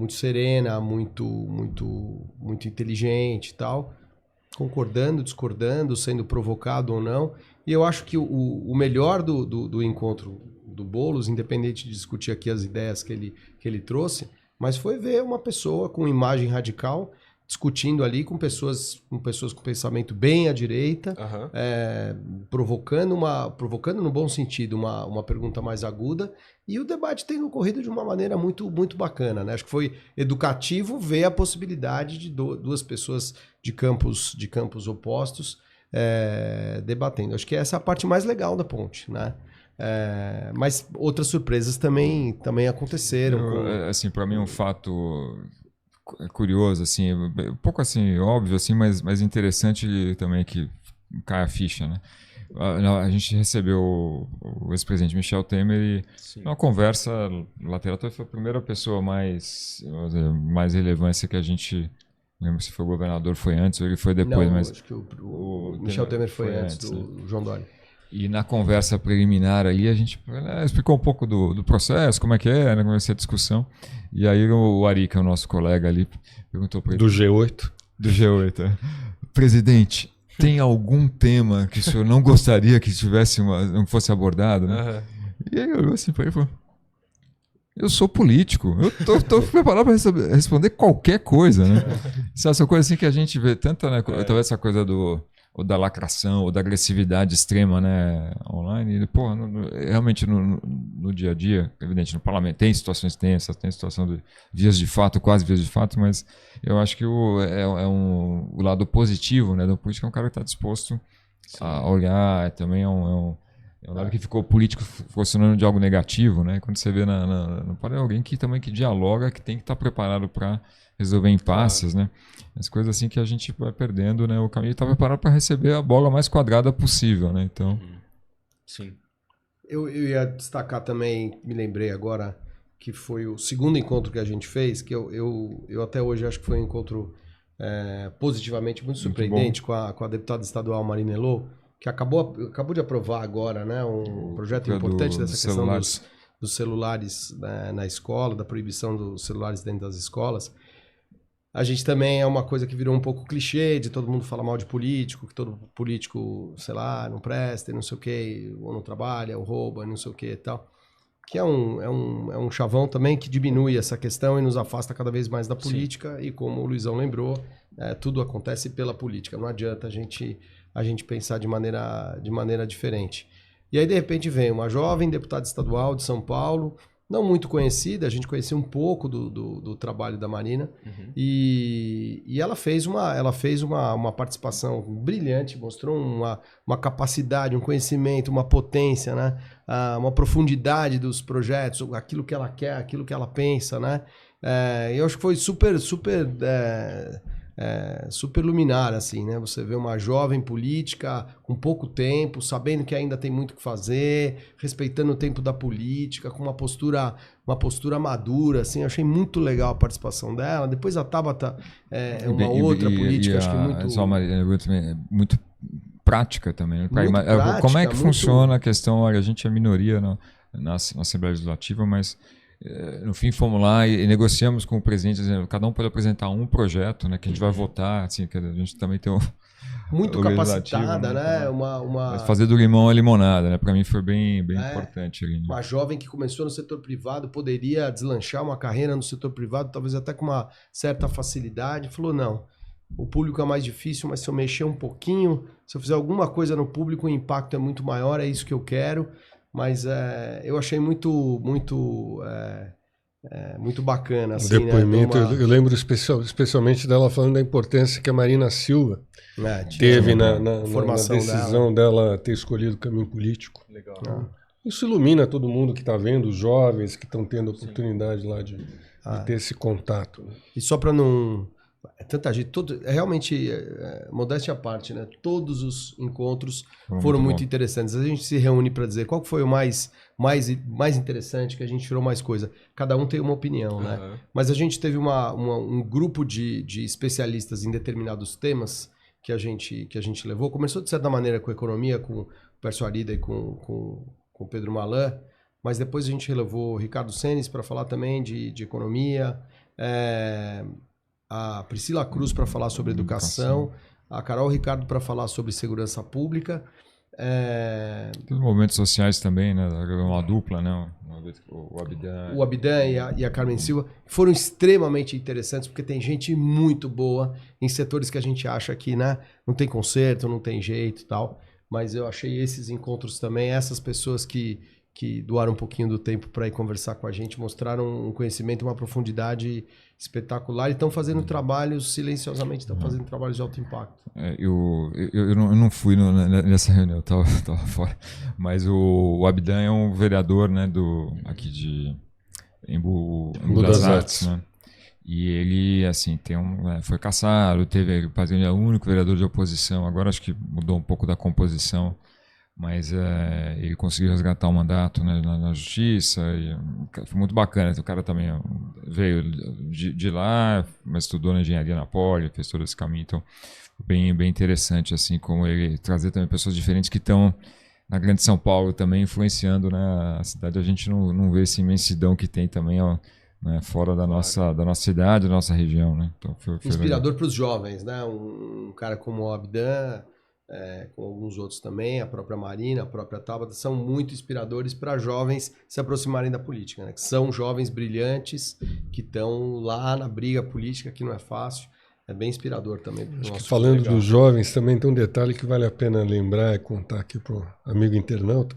serena, muito inteligente e tal, concordando, discordando, sendo provocado ou não. E eu acho que o melhor do encontro do Boulos, independente de discutir aqui as ideias que ele trouxe, mas foi ver uma pessoa com imagem radical discutindo ali com pessoas com pensamento bem à direita, provocando no bom sentido uma pergunta mais aguda, e o debate tem ocorrido de uma maneira muito, muito bacana, né? Acho que foi educativo ver a possibilidade de duas pessoas de campos opostos debatendo. Acho que essa é a parte mais legal da ponte, né? Mas outras surpresas também aconteceram. Assim, para mim um fato curioso, assim, um pouco assim óbvio, assim, mas interessante também que cai a ficha, né? A gente recebeu o ex-presidente Michel Temer e uma conversa lateral, foi a primeira pessoa mais relevância que a gente... Não lembro se foi o governador, foi antes ou ele foi depois. Não, mas acho que o Michel Temer foi antes do João Dória. E na conversa preliminar ali, a gente explicou um pouco do processo, como é que é, né, como é essa discussão. E aí o Ari, que é o nosso colega ali, perguntou para ele... Do G8? Do G8, Presidente, tem algum tema que o senhor não gostaria que não fosse abordado? Né? E aí ele olhou assim pra ele e falou: eu sou político, eu tô preparado para responder qualquer coisa, né? Essa coisa assim que a gente vê tanto, né? Talvez essa coisa ou da lacração, ou da agressividade extrema, né, online. E, pô, realmente no dia a dia, evidente, no parlamento tem situações tensas, tem situação de vias de fato, quase vias de fato, mas eu acho que o lado positivo, né, do político é um cara que está disposto a olhar, também é um lado que ficou político funcionando de algo negativo, né? Quando você vê no parlamento alguém que também que dialoga, que tem que estar preparado para resolver impasses, né? As coisas assim que a gente vai perdendo, né? O caminho está preparado para receber a bola mais quadrada possível, né? Então, sim. Eu ia destacar também, me lembrei agora, que foi o segundo encontro que a gente fez, que eu até hoje acho que foi um encontro positivamente muito surpreendente com a deputada estadual Marina Elô, que acabou de aprovar agora, né, um projeto importante dessa questão dos celulares, né, na escola, da proibição dos celulares dentro das escolas. A gente também é uma coisa que virou um pouco clichê, de todo mundo falar mal de político, que todo político, sei lá, não presta, não sei o quê, ou não trabalha, ou rouba, não sei o quê e tal. Que é um chavão também que diminui essa questão e nos afasta cada vez mais da política. Sim. E como o Luizão lembrou, tudo acontece pela política. Não adianta a gente pensar de maneira diferente. E aí, de repente, vem uma jovem deputada estadual de São Paulo, não muito conhecida, a gente conhecia um pouco do trabalho da Marina, e ela fez uma participação brilhante, mostrou uma capacidade, um conhecimento, uma potência, né? Uma profundidade dos projetos, aquilo que ela quer, aquilo que ela pensa, né? Eu acho que foi super luminar, assim, né? Você vê uma jovem política com pouco tempo, sabendo que ainda tem muito o que fazer, respeitando o tempo da política, com uma postura madura, assim. Eu achei muito legal a participação dela. Depois a Tabata é uma outra política, acho que muito... Só muito prática também. Né? Muito prática, como é que funciona a questão? Olha, a gente é minoria na Assembleia Legislativa, mas... no fim fomos lá e negociamos com o presidente, dizendo, cada um pode apresentar um projeto, né, que a gente vai votar, assim, que a gente também tem muito capacitada, né? Mas fazer do limão a limonada, né? Para mim foi bem importante ali, né? Uma jovem que começou no setor privado poderia deslanchar uma carreira no setor privado, talvez até com uma certa facilidade. Falou, não, o público é mais difícil, mas se eu mexer um pouquinho, se eu fizer alguma coisa no público, o impacto é muito maior, é isso que eu quero. Mas eu achei muito bacana. Assim, o depoimento, né? Eu lembro especialmente dela falando da importância que a Marina Silva teve na decisão dela ter escolhido o caminho político. Legal. Isso ilumina todo mundo que está vendo, os jovens que estão tendo a oportunidade lá de ter esse contato. E só para não... Tanta gente, realmente, modéstia à parte, né? Todos os encontros foram muito interessantes. A gente se reúne para dizer qual foi o mais interessante, que a gente tirou mais coisa. Cada um tem uma opinião, né? Mas a gente teve um grupo de especialistas em determinados temas que a gente levou. Começou, de certa maneira, com economia, com o Pércio Arida e com o Pedro Malan, mas depois a gente levou o Ricardo Senes para falar também de economia, a Priscila Cruz para falar sobre educação, a Carol Ricardo para falar sobre segurança pública. Tem movimentos sociais também, né? Uma dupla, né? O Abdan e a Carmen Silva foram extremamente interessantes, porque tem gente muito boa em setores que a gente acha que, né, não tem conserto, não tem jeito e tal. Mas eu achei esses encontros também, essas pessoas que doaram um pouquinho do tempo para ir conversar com a gente, mostraram um conhecimento, uma profundidade espetacular e estão fazendo trabalhos, silenciosamente estão fazendo trabalhos de alto impacto. Eu não fui nessa reunião, eu tava fora, mas o Abdan é um vereador, né, aqui de Embu das Artes, né? E ele, assim, foi caçado, ele é o único vereador de oposição, agora acho que mudou um pouco da composição, mas ele conseguiu resgatar o mandato, né, na justiça, e foi muito bacana. O cara também veio de lá, mas estudou na engenharia na Poli, fez todo esse caminho, então bem interessante, assim, como ele trazer também pessoas diferentes que estão na Grande São Paulo também influenciando, né, a cidade. A gente não vê essa imensidão que tem também, né, fora da nossa cidade, da nossa região, né? Então foi inspirador para os jovens, né? Um cara como o Abdan com alguns outros também, a própria Marina, a própria Tabata, são muito inspiradores para jovens se aproximarem da política, né? Que são jovens brilhantes que estão lá na briga política, que não é fácil. É bem inspirador também. Acho que falando dos jovens também tem um detalhe que vale a pena lembrar e contar aqui para o amigo internauta,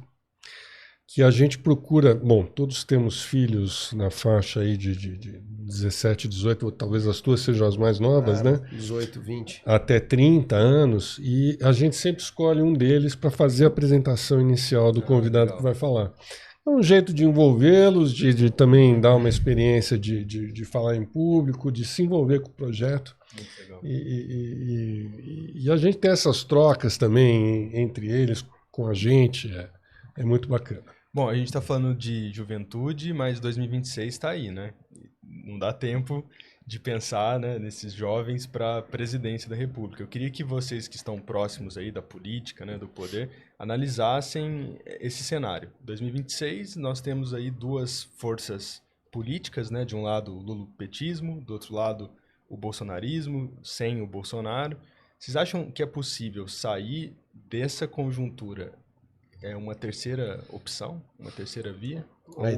que a gente procura, bom, todos temos filhos na faixa aí de 17, 18, ou talvez as tuas sejam as mais novas, né? 18, 20. Até 30 anos, e a gente sempre escolhe um deles para fazer a apresentação inicial do convidado que vai falar. É um jeito de envolvê-los, de também dar uma experiência de falar em público, de se envolver com o projeto. E a gente tem essas trocas também entre eles, com a gente, é muito bacana. Bom, a gente está falando de juventude, mas 2026 está aí, né? Não dá tempo de pensar, né, nesses jovens para a presidência da República. Eu queria que vocês que estão próximos aí da política, né, do poder, analisassem esse cenário. 2026, nós temos aí duas forças políticas, né? De um lado o lulopetismo, do outro lado o bolsonarismo, sem o Bolsonaro. Vocês acham que é possível sair dessa conjuntura? É uma terceira opção? Uma terceira via? A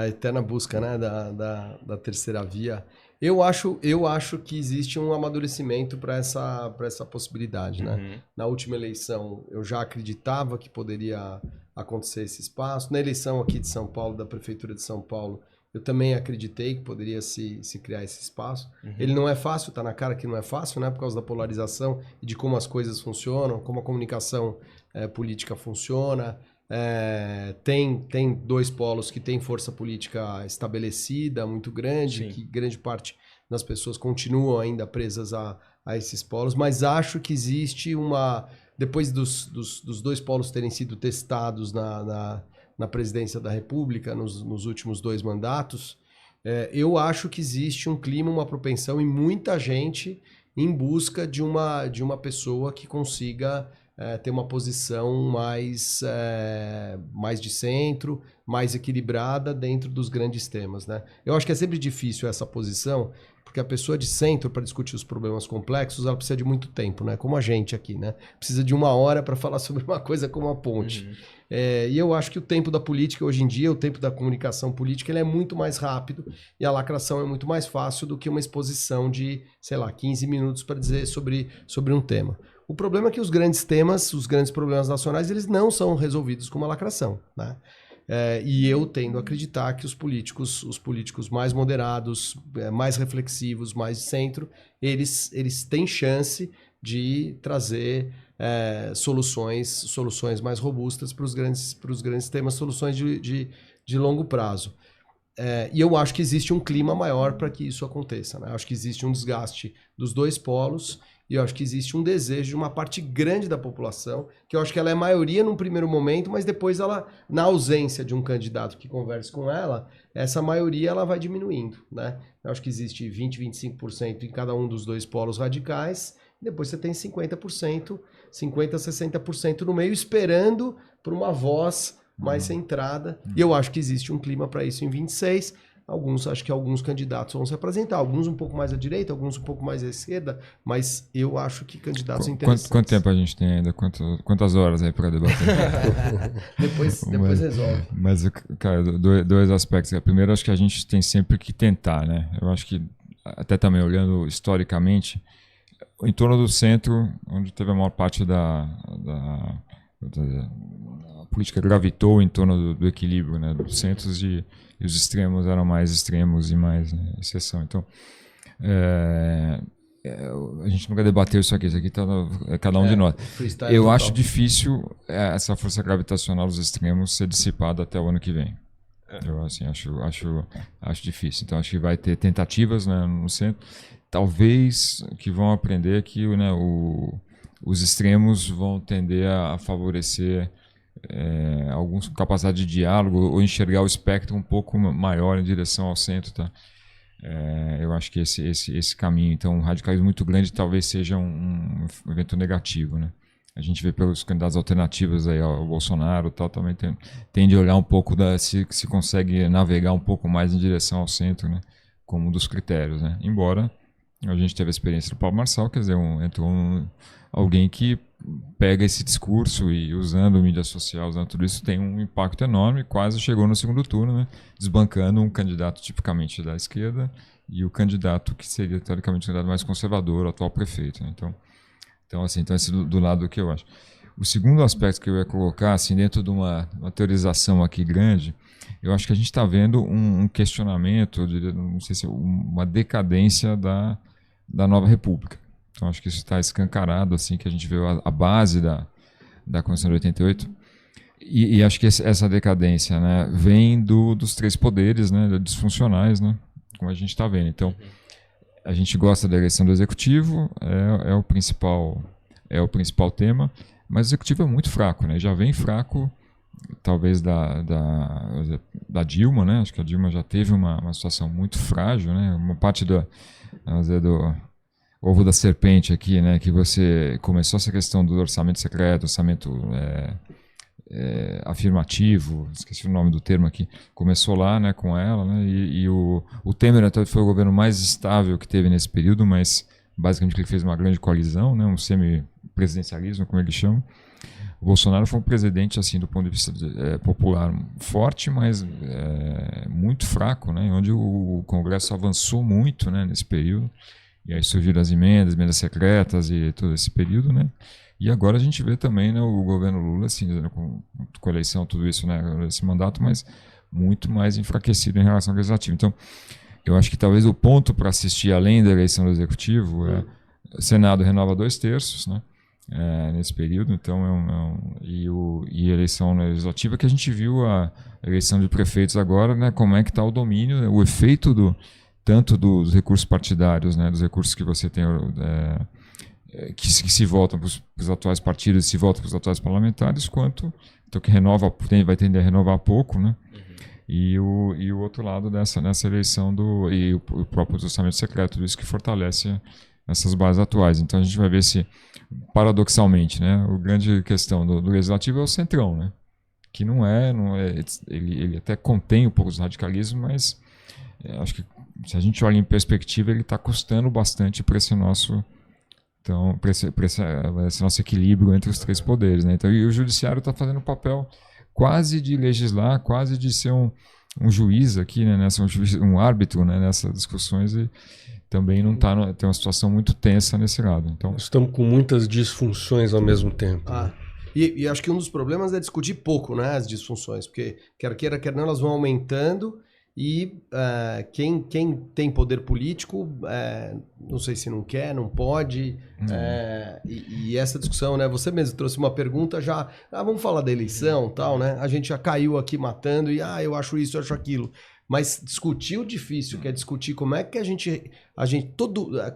eterna busca, né, da terceira via. Eu acho que existe um amadurecimento para essa possibilidade, né? Na última eleição, eu já acreditava que poderia acontecer esse espaço. Na eleição aqui de São Paulo, da Prefeitura de São Paulo, eu também acreditei que poderia se criar esse espaço. Ele não é fácil, tá na cara que não é fácil, né? Por causa da polarização e de como as coisas funcionam, como a comunicação política funciona. Tem dois polos que têm força política estabelecida, muito grande, que grande parte das pessoas continuam ainda presas a esses polos, mas acho que existe depois dos dois polos terem sido testados na presidência da República, nos últimos 2 mandatos, eu acho que existe um clima, uma propensão em muita gente em busca de uma pessoa que consiga ter uma posição mais de centro, mais equilibrada dentro dos grandes temas, né? Eu acho que é sempre difícil essa posição, porque a pessoa de centro, para discutir os problemas complexos, ela precisa de muito tempo, né? Como a gente aqui, né? Precisa de 1 hora para falar sobre uma coisa como a ponte. E eu acho que o tempo da política hoje em dia, o tempo da comunicação política, ele é muito mais rápido e a lacração é muito mais fácil do que uma exposição de, sei lá, 15 minutos para dizer sobre um tema. O problema é que os grandes temas, os grandes problemas nacionais, eles não são resolvidos com uma lacração, né? E eu tendo a acreditar que os políticos mais moderados, mais reflexivos, mais de centro, eles têm chance de trazer soluções mais robustas para os grandes temas, soluções de longo prazo. E eu acho que existe um clima maior para que isso aconteça, né? Eu acho que existe um desgaste dos dois polos e eu acho que existe um desejo de uma parte grande da população, que eu acho que ela é maioria num primeiro momento, mas depois ela, na ausência de um candidato que converse com ela, essa maioria ela vai diminuindo, né? Eu acho que existe 20, 25% em cada um dos dois polos radicais, e depois você tem 50%, 60% no meio, esperando por uma voz mais centrada. E eu acho que existe um clima para isso em 26. Acho que alguns candidatos vão se apresentar, alguns um pouco mais à direita, alguns um pouco mais à esquerda, mas eu acho que candidatos interessantes. Quanto tempo a gente tem ainda? Quantas horas aí para debater? depois resolve. Mas, cara, 2 aspectos. Primeiro, acho que a gente tem sempre que tentar, né? Eu acho que, até também olhando historicamente, em torno do centro, onde teve a maior parte da política gravitou em torno do equilíbrio, né, dos centros e os extremos eram mais extremos e mais, né, exceção. Então, a gente nunca debateu isso aqui tá cada um de nós. Eu acho difícil essa força gravitacional dos extremos ser dissipada até o ano que vem. Eu assim, acho difícil. Então, acho que vai ter tentativas, né, no centro. Talvez que vão aprender que, né, os extremos vão tender a favorecer alguns capacidade de diálogo ou enxergar o espectro um pouco maior em direção ao centro, tá? Eu acho que esse caminho, então, um radicalismo muito grande talvez seja um evento negativo, né? A gente vê pelos candidatos alternativos aí ao Bolsonaro, tal, também tende a olhar um pouco se consegue navegar um pouco mais em direção ao centro, né? Como um dos critérios, né? Embora A gente teve a experiência do Paulo Marçal, quer dizer, alguém que pega esse discurso e usando mídia social, usando tudo isso, tem um impacto enorme, quase chegou no segundo turno, né, desbancando um candidato tipicamente da esquerda e o candidato que seria, teoricamente, o candidato mais conservador, o atual prefeito. Né? Então, esse do lado que eu acho. O segundo aspecto que eu ia colocar, assim, dentro de uma teorização aqui grande, eu acho que a gente está vendo um questionamento, não sei se uma decadência da nova república. Então, acho que isso está escancarado, assim, que a gente vê a base da Constituição de 88. E acho que essa decadência, né, vem dos três poderes, né, disfuncionais, né, como a gente está vendo. Então, a gente gosta da eleição do executivo, é o principal tema, mas o executivo é muito fraco, né, já vem fraco, talvez da Dilma, né, acho que a Dilma já teve uma situação muito frágil, né, uma parte do ovo da serpente aqui, né, que você começou essa questão do orçamento secreto, orçamento afirmativo, esqueci o nome do termo aqui, começou lá, né, com ela, né, e o Temer até foi o governo mais estável que teve nesse período, mas basicamente ele fez uma grande coalizão, né, um semi-presidencialismo, como ele chama. O Bolsonaro foi um presidente, assim, do ponto de vista popular, forte, mas muito fraco, né, onde o Congresso avançou muito, né, nesse período. E aí surgiram as emendas secretas e todo esse período, né? E agora a gente vê também, né, o governo Lula, assim, com a eleição, tudo isso, né, esse mandato, mas muito mais enfraquecido em relação ao legislativo. Então, eu acho que talvez o ponto para assistir além da eleição do executivo o Senado renova 2/3, né? Nesse período, então e a eleição legislativa, que a gente viu a eleição de prefeitos agora, né, como é que está o domínio, né, o efeito tanto dos recursos partidários, né, dos recursos que você tem que se voltam para os atuais partidos e se voltam para os atuais parlamentares, quanto então que vai tender a renovar pouco, né? E o outro lado nessa eleição e o próprio orçamento secreto, tudo isso que fortalece essas bases atuais. Então a gente vai ver se, paradoxalmente, né, a grande questão do legislativo é o centrão, né? Que não é ele até contém um pouco dos radicalismos, mas acho que se a gente olha em perspectiva, ele está custando bastante para esse nosso esse nosso equilíbrio entre os três poderes, né? Então, e o judiciário está fazendo o papel quase de legislar, quase de ser um juiz aqui, né? Um árbitro, né? Nessas discussões, e também não tem uma situação muito tensa nesse lado. Então, estamos com muitas disfunções ao mesmo tempo. E acho que um dos problemas é discutir pouco, né, as disfunções, porque quer queira, quer não, elas vão aumentando. E quem tem poder político, não sei se não quer, não pode. E essa discussão, né? Você mesmo trouxe uma pergunta já. Vamos falar da eleição, tal, né? A gente já caiu aqui matando e eu acho isso, eu acho aquilo. Mas discutir o difícil, que é discutir como é que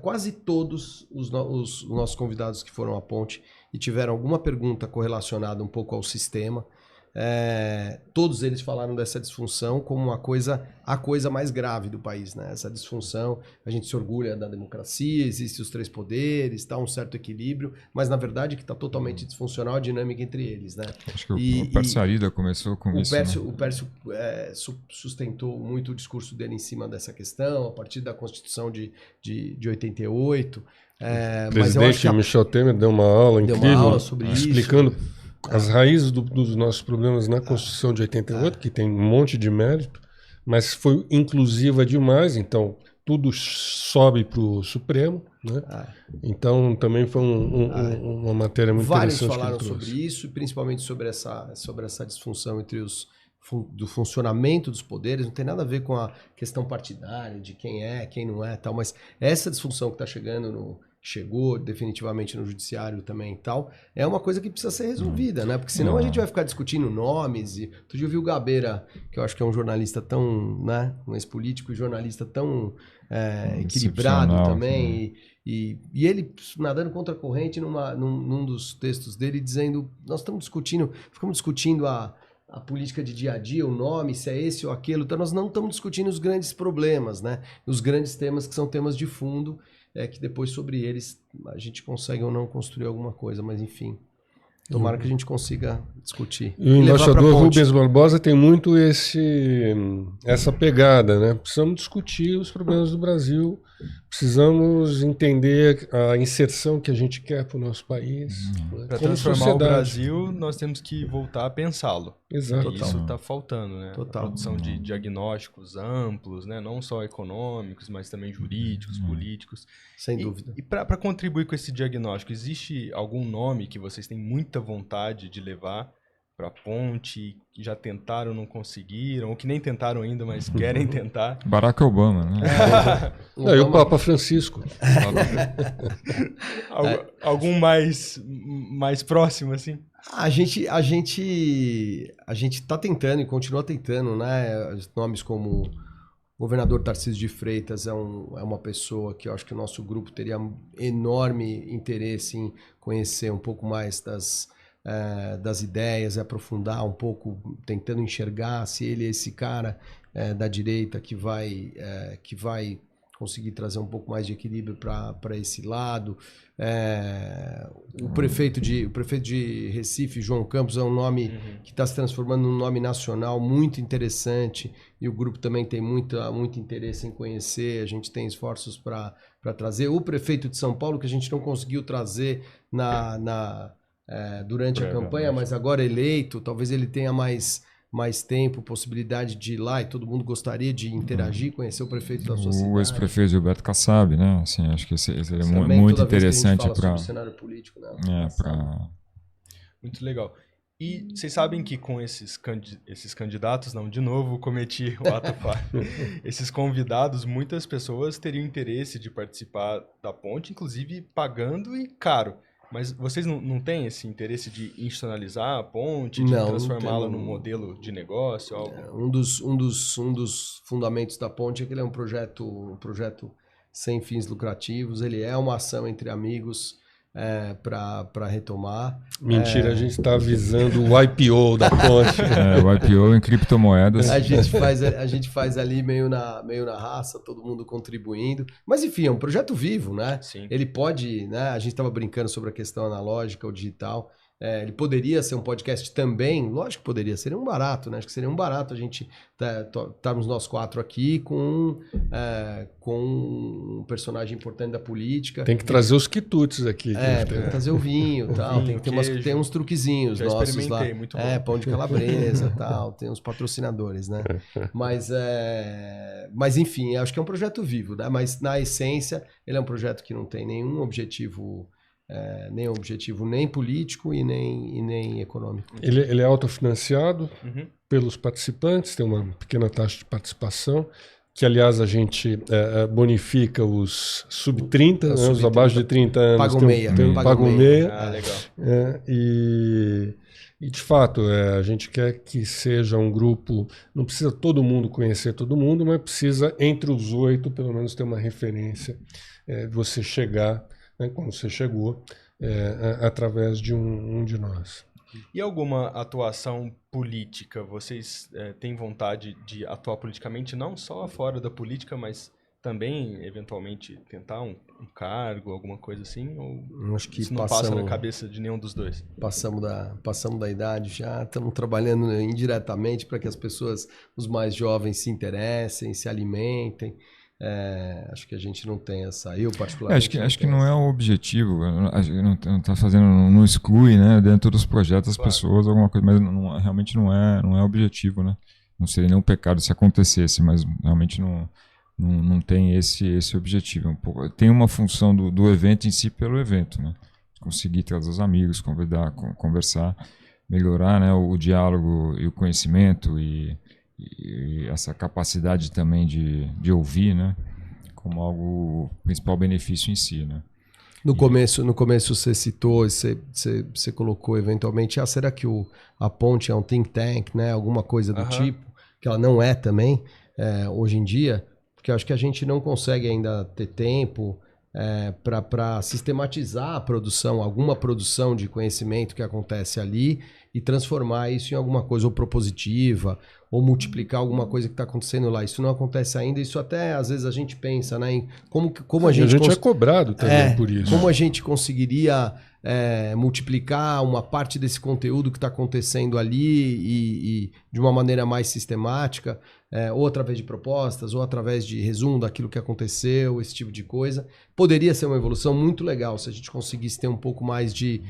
quase todos os nossos convidados que foram à ponte e tiveram alguma pergunta correlacionada um pouco ao sistema. Todos eles falaram dessa disfunção como a coisa mais grave do país, né? Essa disfunção, a gente se orgulha da democracia, existem os três poderes, tá um certo equilíbrio, mas na verdade que está totalmente disfuncional a dinâmica entre eles, né? Acho que o Pércio Arida começou com isso. O Pércio sustentou muito o discurso dele em cima dessa questão, a partir da Constituição de 88. O presidente Michel Temer deu uma aula incrível explicando as raízes dos nossos problemas na Constituição de 88, que tem um monte de mérito, mas foi inclusiva demais, então tudo sobe para o Supremo, né? Então também foi uma matéria muito interessante. Vários falaram sobre isso, principalmente sobre essa disfunção entre do funcionamento dos poderes, não tem nada a ver com a questão partidária, de quem não é, tal, mas essa disfunção que está chegou definitivamente no judiciário também e tal, é uma coisa que precisa ser resolvida, né? Porque senão a gente vai ficar discutindo nomes. Outro dia eu vi o Gabeira, que eu acho que é um jornalista tão, né? Um ex-político e jornalista tão equilibrado também. E ele nadando contra a corrente num dos textos dele, dizendo, ficamos discutindo a política de dia a dia, o nome, se é esse ou aquilo, então nós não estamos discutindo os grandes problemas, né? Os grandes temas que são temas de fundo, que depois sobre eles a gente consegue ou não construir alguma coisa, mas enfim, tomara que a gente consiga discutir. E o embaixador Rubens Barbosa tem muito essa pegada, né? Precisamos discutir os problemas do Brasil precisamos entender a inserção que a gente quer para o nosso país. Para como transformar sociedade. o Brasil, nós temos que voltar a pensá-lo. Exato. E isso está faltando, né? Total. A produção de diagnósticos amplos, né? Não só econômicos, mas também jurídicos, políticos. Sem dúvida. E para contribuir com esse diagnóstico, existe algum nome que vocês têm muita vontade de levar para a ponte, que já tentaram, não conseguiram, ou que nem tentaram ainda, mas querem tentar? Barack Obama, né? E o Papa Francisco. Algum mais próximo, assim? A gente está tentando e continua tentando, né? Nomes como o governador Tarcísio de Freitas é uma pessoa que eu acho que o nosso grupo teria enorme interesse em conhecer um pouco mais das ideias, aprofundar um pouco, tentando enxergar se ele é esse cara da direita que vai conseguir trazer um pouco mais de equilíbrio para esse lado. O prefeito de Recife, João Campos, é um nome que está se transformando num nome nacional muito interessante, e o grupo também tem muito interesse em conhecer. A gente tem esforços para trazer. O prefeito de São Paulo, que a gente não conseguiu trazer durante a campanha, mas agora eleito, talvez ele tenha mais tempo, possibilidade de ir lá, e todo mundo gostaria de interagir, conhecer o prefeito da sua cidade. O ex-prefeito Gilberto Kassab, né? Assim, acho que seria muito interessante para o cenário político, né? Muito legal. E vocês sabem que com esses candidatos, não, de novo cometi o ato falho. Esses convidados, muitas pessoas teriam interesse de participar da ponte, inclusive pagando e caro. Mas vocês não têm esse interesse de institucionalizar a ponte, de transformá-la num modelo de negócio? Algo? Um dos fundamentos da ponte é que ele é um projeto sem fins lucrativos. Ele é uma ação entre amigos para retomar. Mentira, a gente está avisando o IPO da ponte. O IPO em criptomoedas. A gente faz ali meio na raça, todo mundo contribuindo. Mas enfim, é um projeto vivo, né? Sim. Ele pode, né? A gente estava brincando sobre a questão analógica ou digital. Ele poderia ser um podcast também, lógico que poderia, seria um barato, né? Acho que seria um barato a gente estarmos nós quatro aqui com um personagem importante da política. Tem que trazer os quitutes aqui. Tem que trazer o vinho e tal, tem uns truquezinhos já nossos lá. Muito bom. Pão de calabresa e tal, tem uns patrocinadores, né? Mas enfim, acho que é um projeto vivo, né? Mas na essência, ele é um projeto que não tem nenhum objetivo nem político e nem econômico. Ele é autofinanciado pelos participantes, tem uma pequena taxa de participação, que aliás a gente bonifica os sub-30, né, os abaixo de 30 anos. Pagam meia. Legal. E de fato, a gente quer que seja um grupo, não precisa todo mundo conhecer todo mundo, mas precisa, entre os 8, pelo menos ter uma referência, você chegar, né, como você chegou, através de um de nós. E alguma atuação política? Vocês têm vontade de atuar politicamente, não só fora da política, mas também, eventualmente, tentar um cargo, alguma coisa assim? Ou acho que isso não passa na cabeça de nenhum dos dois? Passamos da idade já, estamos trabalhando indiretamente para que as pessoas, os mais jovens, se interessem, se alimentem. Acho que a gente não tem essa. Eu, particularmente. Acho que não é o objetivo. Não está fazendo, não exclui, né, dentro dos projetos as pessoas, alguma coisa, mas realmente não é o objetivo, né? Não seria nenhum pecado se acontecesse, mas realmente não tem esse objetivo. Tem uma função do evento em si pelo evento, né? Conseguir trazer os amigos, conversar, melhorar, né, o diálogo e o conhecimento e essa capacidade também de ouvir, né, como algo principal benefício em si, né? No começo você citou, você colocou eventualmente, será que a ponte é um think tank, né, alguma coisa do tipo, que ela não é também, hoje em dia, porque eu acho que a gente não consegue ainda ter tempo para sistematizar a produção, alguma produção de conhecimento que acontece ali. e transformar isso em alguma coisa ou propositiva, ou multiplicar alguma coisa que está acontecendo lá. Isso não acontece ainda, isso até às vezes a gente pensa, né, em como a gente é cobrado também por isso. Como a gente conseguiria multiplicar uma parte desse conteúdo que está acontecendo ali e de uma maneira mais sistemática, ou através de propostas, ou através de resumo daquilo que aconteceu, esse tipo de coisa. Poderia ser uma evolução muito legal se a gente conseguisse ter um pouco mais de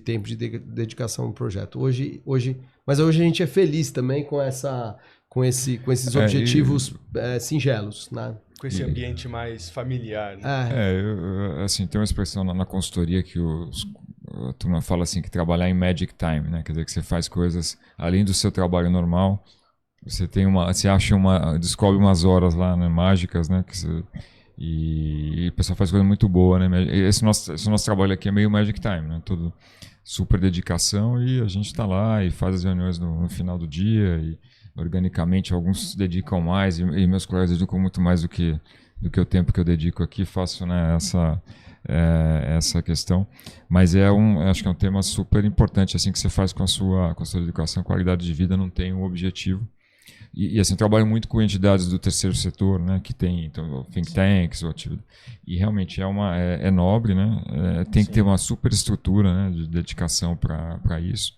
tempo de dedicação ao projeto. Mas hoje a gente é feliz também com esses objetivos singelos, né? Com esse ambiente mais familiar, né? Assim, tem uma expressão na consultoria que a turma fala assim, que trabalhar em magic time, né? Quer dizer, que você faz coisas além do seu trabalho normal, você descobre umas horas lá, né, mágicas, né? E o pessoal faz coisa muito boa, né? Esse nosso trabalho aqui é meio magic time, né? Todo super dedicação, e a gente está lá e faz as reuniões no final do dia, e organicamente alguns se dedicam mais, e meus colegas dedicam muito mais do que o tempo que eu dedico aqui, faço, né, essa questão. Mas acho que é um tema super importante, assim, que você faz com a sua dedicação, qualidade de vida não tem um objetivo. E assim, eu trabalho muito com entidades do terceiro setor, né, que tem então, think tanks, e realmente é nobre, né, tem que ter uma super estrutura, né, de dedicação para isso.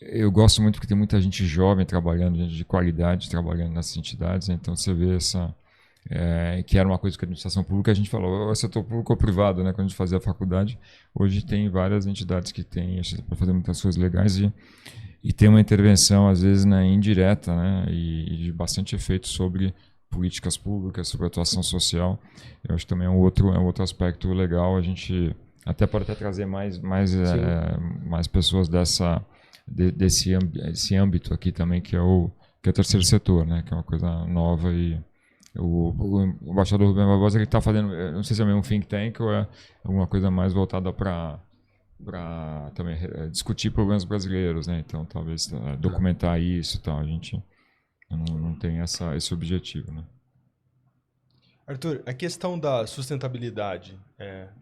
Eu gosto muito porque tem muita gente jovem trabalhando, gente de qualidade trabalhando nessas entidades, então você vê que era uma coisa que a administração pública, a gente falou, o setor público ou privado, né, quando a gente fazia a faculdade. Hoje tem várias entidades que têm para fazer muitas coisas legais e tem uma intervenção, às vezes, né, indireta, né, e de bastante efeito sobre políticas públicas, sobre atuação social. Eu acho que também é um outro aspecto legal. A gente até pode trazer mais pessoas desse âmbito aqui também, que é o terceiro setor, né, que é uma coisa nova. E o embaixador Rubem Barbosa, ele está fazendo, não sei se é mesmo um think tank ou é alguma coisa mais voltada para também discutir problemas brasileiros, né? Então talvez documentar isso e tal. A gente não tem esse objetivo, né? Arthur, a questão da sustentabilidade,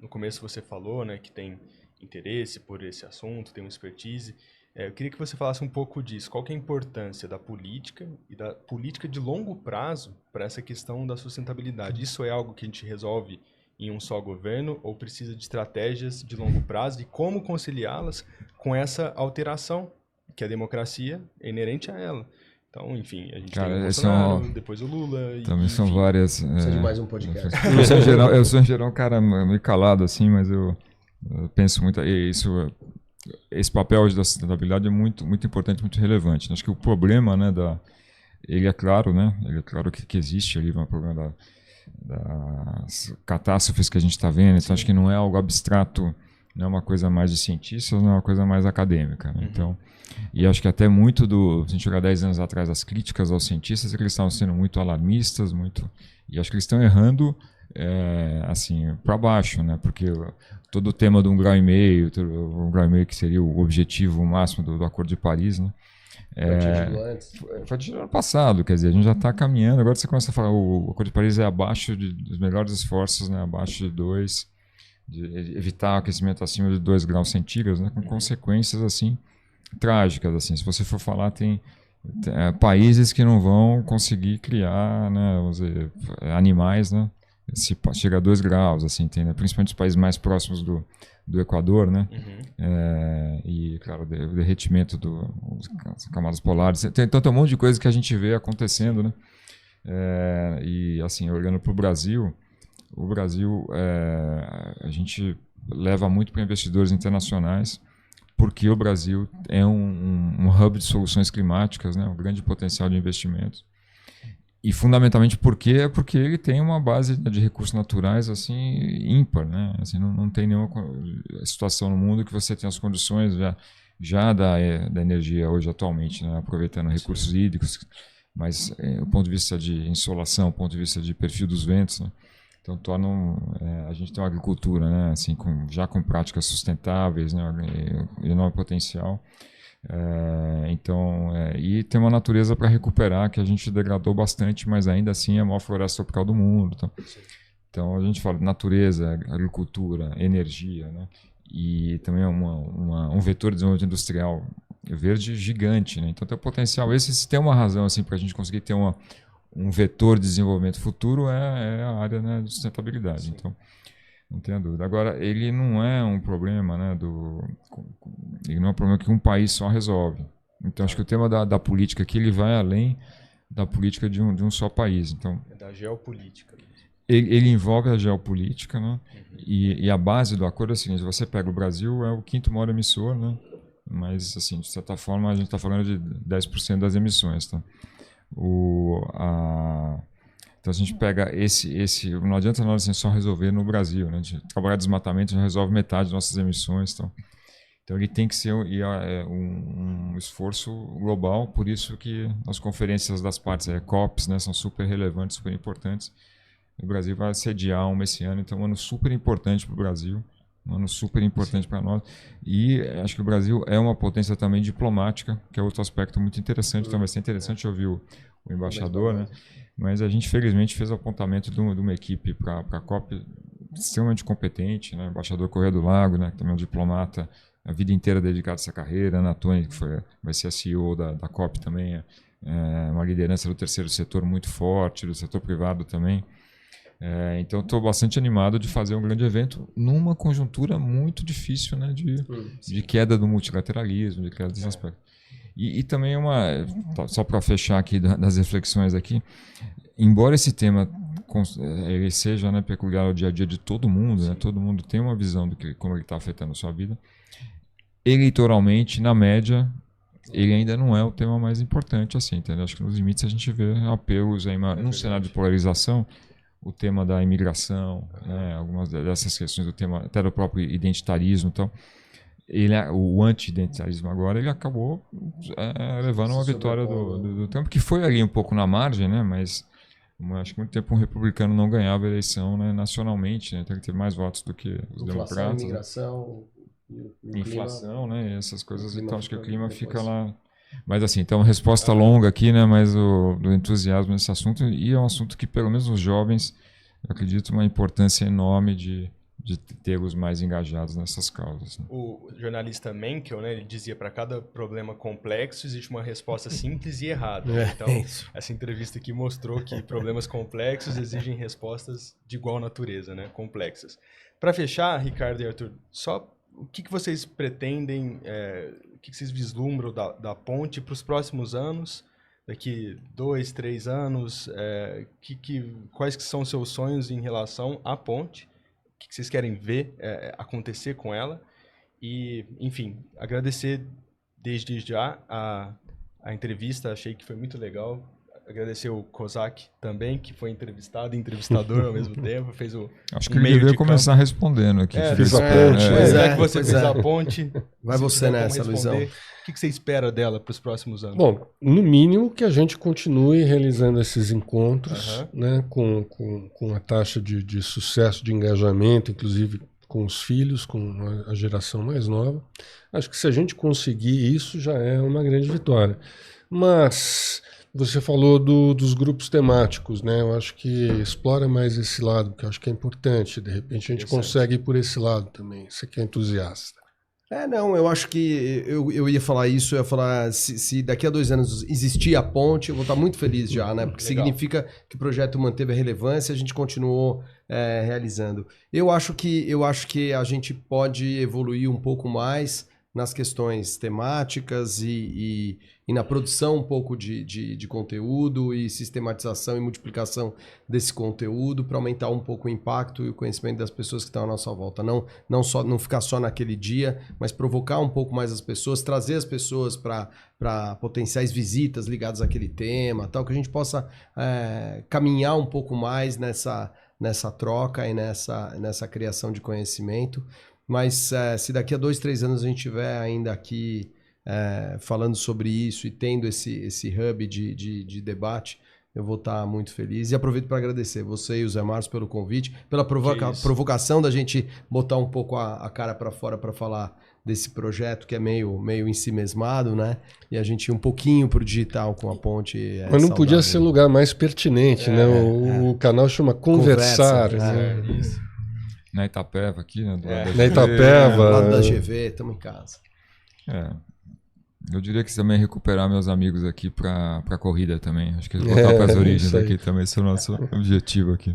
no começo você falou, né, que tem interesse por esse assunto, tem uma expertise. Eu queria que você falasse um pouco disso. Qual que é a importância da política e da política de longo prazo para essa questão da sustentabilidade? Isso é algo que a gente resolve em um só governo ou precisa de estratégias de longo prazo e como conciliá-las com essa alteração que a democracia é inerente a ela? Então, enfim, a gente tem o Bolsonaro, depois o Lula. Também são várias... Precisa de mais um podcast. Eu sou, em geral, um cara meio calado, assim, mas eu penso muito... Esse papel hoje da sustentabilidade é muito, muito importante, muito relevante. Acho que o problema, né, ele é claro, né? Ele é claro que existe ali um problema das catástrofes que a gente está vendo. Então, acho que não é algo abstrato, não é uma coisa mais de cientistas, não é uma coisa mais acadêmica, né? Então, e acho que até muito se a gente olhar 10 anos atrás, as críticas aos cientistas, eles estavam sendo muito alarmistas, e acho que eles estão errando assim, para baixo, né? Porque todo o tema do 1,5 grau, que seria o objetivo máximo do Acordo de Paris, né? Foi atingido ano passado, quer dizer, a gente já está caminhando. Agora você começa a falar, o Acordo de Paris é abaixo dos melhores esforços, né? Abaixo de 2, de evitar o aquecimento acima de 2 graus centígrados, né? Com consequências assim trágicas, assim. Se você for falar, tem países que não vão conseguir criar, né, vamos dizer, animais, né? Se chega a 2 graus, assim, tem, né? Principalmente os países mais próximos do Equador, né? E, claro, o derretimento das camadas polares. Então tem um monte de coisa que a gente vê acontecendo, né? E, assim, olhando para o Brasil, a gente leva muito para investidores internacionais, porque o Brasil é um hub de soluções climáticas, né? Um grande potencial de investimentos. E fundamentalmente porque ele tem uma base de recursos naturais assim ímpar, né? Assim, não tem nenhuma situação no mundo que você tenha as condições já da energia hoje atualmente, né? Aproveitando recursos hídricos, mas do ponto de vista de insolação, do ponto de vista de perfil dos ventos, né? Então a gente tem uma agricultura, né? Assim, já com práticas sustentáveis, né? Enorme potencial. E tem uma natureza para recuperar que a gente degradou bastante, mas ainda assim é a maior floresta tropical do mundo. Então a gente fala de natureza, agricultura, energia, né? e também é um vetor de desenvolvimento industrial verde gigante, né? Então tem o potencial. Se tem uma razão assim, para a gente conseguir ter um vetor de desenvolvimento futuro é a área, né, de sustentabilidade. Sim. Então, não tenha dúvida. Agora, ele não é um problema, né, ele não é um problema que um país só resolve. Então, acho que o tema da política aqui ele vai além da política de um só país. Então, é da geopolítica. Ele envolve a geopolítica, né? E a base do acordo é a seguinte: você pega o Brasil, é o 5º maior emissor, né? Mas, assim, de certa forma, a gente está falando de 10% das emissões. Tá? Então, se a gente pega não adianta nós assim, só resolver no Brasil. Né? A gente trabalhar desmatamento, a gente resolve metade das nossas emissões. Então, ele tem que ser um esforço global, por isso que as conferências das partes, COPs, né, são super relevantes, super importantes. O Brasil vai sediar uma esse ano, então é um ano super importante para o Brasil, um ano super importante para nós. E acho que o Brasil é uma potência também diplomática, que é outro aspecto muito interessante. Então vai ser interessante ouvir o embaixador, né? Mas a gente, felizmente, fez o apontamento de uma equipe para a COP extremamente competente, né? O embaixador Correia do Lago, né? Que também é um diplomata, a vida inteira dedicada a essa carreira. Ana Tônia, que vai ser a CEO da COP também, uma liderança do terceiro setor muito forte, do setor privado também. Então, estou bastante animado de fazer um grande evento numa conjuntura muito difícil, né, de queda do multilateralismo, de queda desse aspecto. E também só para fechar aqui das reflexões aqui, embora esse tema ele seja, né, peculiar ao dia a dia de todo mundo, né, todo mundo tem uma visão de como ele está afetando a sua vida, eleitoralmente, na média, ele ainda não é o tema mais importante, assim, entendeu? Acho que nos limites a gente vê apelos aí, num cenário de polarização, o tema da imigração, né, algumas dessas questões do tema, até do próprio identitarismo, então, o anti-identitarismo agora, ele acabou levando uma vitória do Trump, que foi ali um pouco na margem, né, mas acho que muito tempo um republicano não ganhava a eleição, né, nacionalmente, né, então ele teve mais votos do que os democratas. Imigração, inflação, né, essas coisas, então acho que o clima fica lá. Mas assim, então resposta longa aqui, né, mas do entusiasmo nesse assunto, e é um assunto que pelo menos os jovens, eu acredito, uma importância enorme de tê-los mais engajados nessas causas. Né? O jornalista Menkel, né, ele dizia, para cada problema complexo existe uma resposta simples e errada. Então, essa entrevista aqui mostrou que problemas complexos exigem respostas de igual natureza, né, complexas. Para fechar, Ricardo e Arthur, só o que vocês pretendem, o que vocês vislumbram da ponte para os próximos anos, daqui 2, 3 anos, quais que são os seus sonhos em relação à ponte, o que vocês querem ver acontecer com ela, e, enfim, agradecer desde já a entrevista, achei que foi muito legal. Agradecer o Kozak também, que foi entrevistado e entrevistador ao mesmo tempo. Fez acho que ele deveria começar respondendo aqui. Fiz a ponte. Já que você fez a ponte. Vai você nessa, Luizão. O que você espera dela para os próximos anos? Bom, no mínimo que a gente continue realizando esses encontros, né, com a taxa de sucesso, de engajamento, inclusive com os filhos, com a geração mais nova. Acho que se a gente conseguir isso, já é uma grande vitória. Mas você falou dos grupos temáticos, né? Eu acho que explora mais esse lado, que eu acho que é importante. De repente a gente consegue ir por esse lado também. Você que é entusiasta. Não, eu acho que eu ia falar isso, eu ia falar, se daqui a 2 anos existir a ponte, eu vou estar muito feliz já, né? Porque significa que o projeto manteve a relevância e a gente continuou realizando. Eu acho que a gente pode evoluir um pouco mais nas questões temáticas e na produção um pouco de conteúdo e sistematização e multiplicação desse conteúdo para aumentar um pouco o impacto e o conhecimento das pessoas que estão à nossa volta. Não ficar só naquele dia, mas provocar um pouco mais as pessoas, trazer as pessoas para potenciais visitas ligadas àquele tema, tal, que a gente possa caminhar um pouco mais nessa troca e nessa criação de conhecimento. Mas se daqui a 2, 3 anos a gente estiver ainda aqui falando sobre isso e tendo esse hub de debate, eu vou estar muito feliz. E aproveito para agradecer você e o Zé Marcos pelo convite, pela provocação da gente botar um pouco a cara para fora para falar desse projeto que é meio ensimesmado, né? E a gente ir um pouquinho pro digital com a ponte. Mas não podia ser lugar mais pertinente, né? O canal chama Conversar. Isso. Na Itapeva aqui, né? Do lado da Na GV. Itapeva. Lado da GV, estamos em casa. Eu diria que também recuperar meus amigos aqui para corrida também. Acho que voltar para as origens aqui também, esse é o nosso objetivo aqui.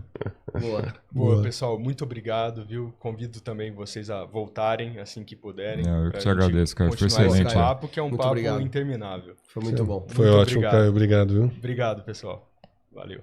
Boa, pessoal, muito obrigado, viu? Convido também vocês a voltarem assim que puderem. Eu que te agradeço, cara. Foi excelente. excelente. Esse papo, que é um Muito papo obrigado. interminável. Foi muito bom. Foi Muito ótimo, obrigado. Caio. Obrigado, viu? Obrigado, pessoal. Valeu.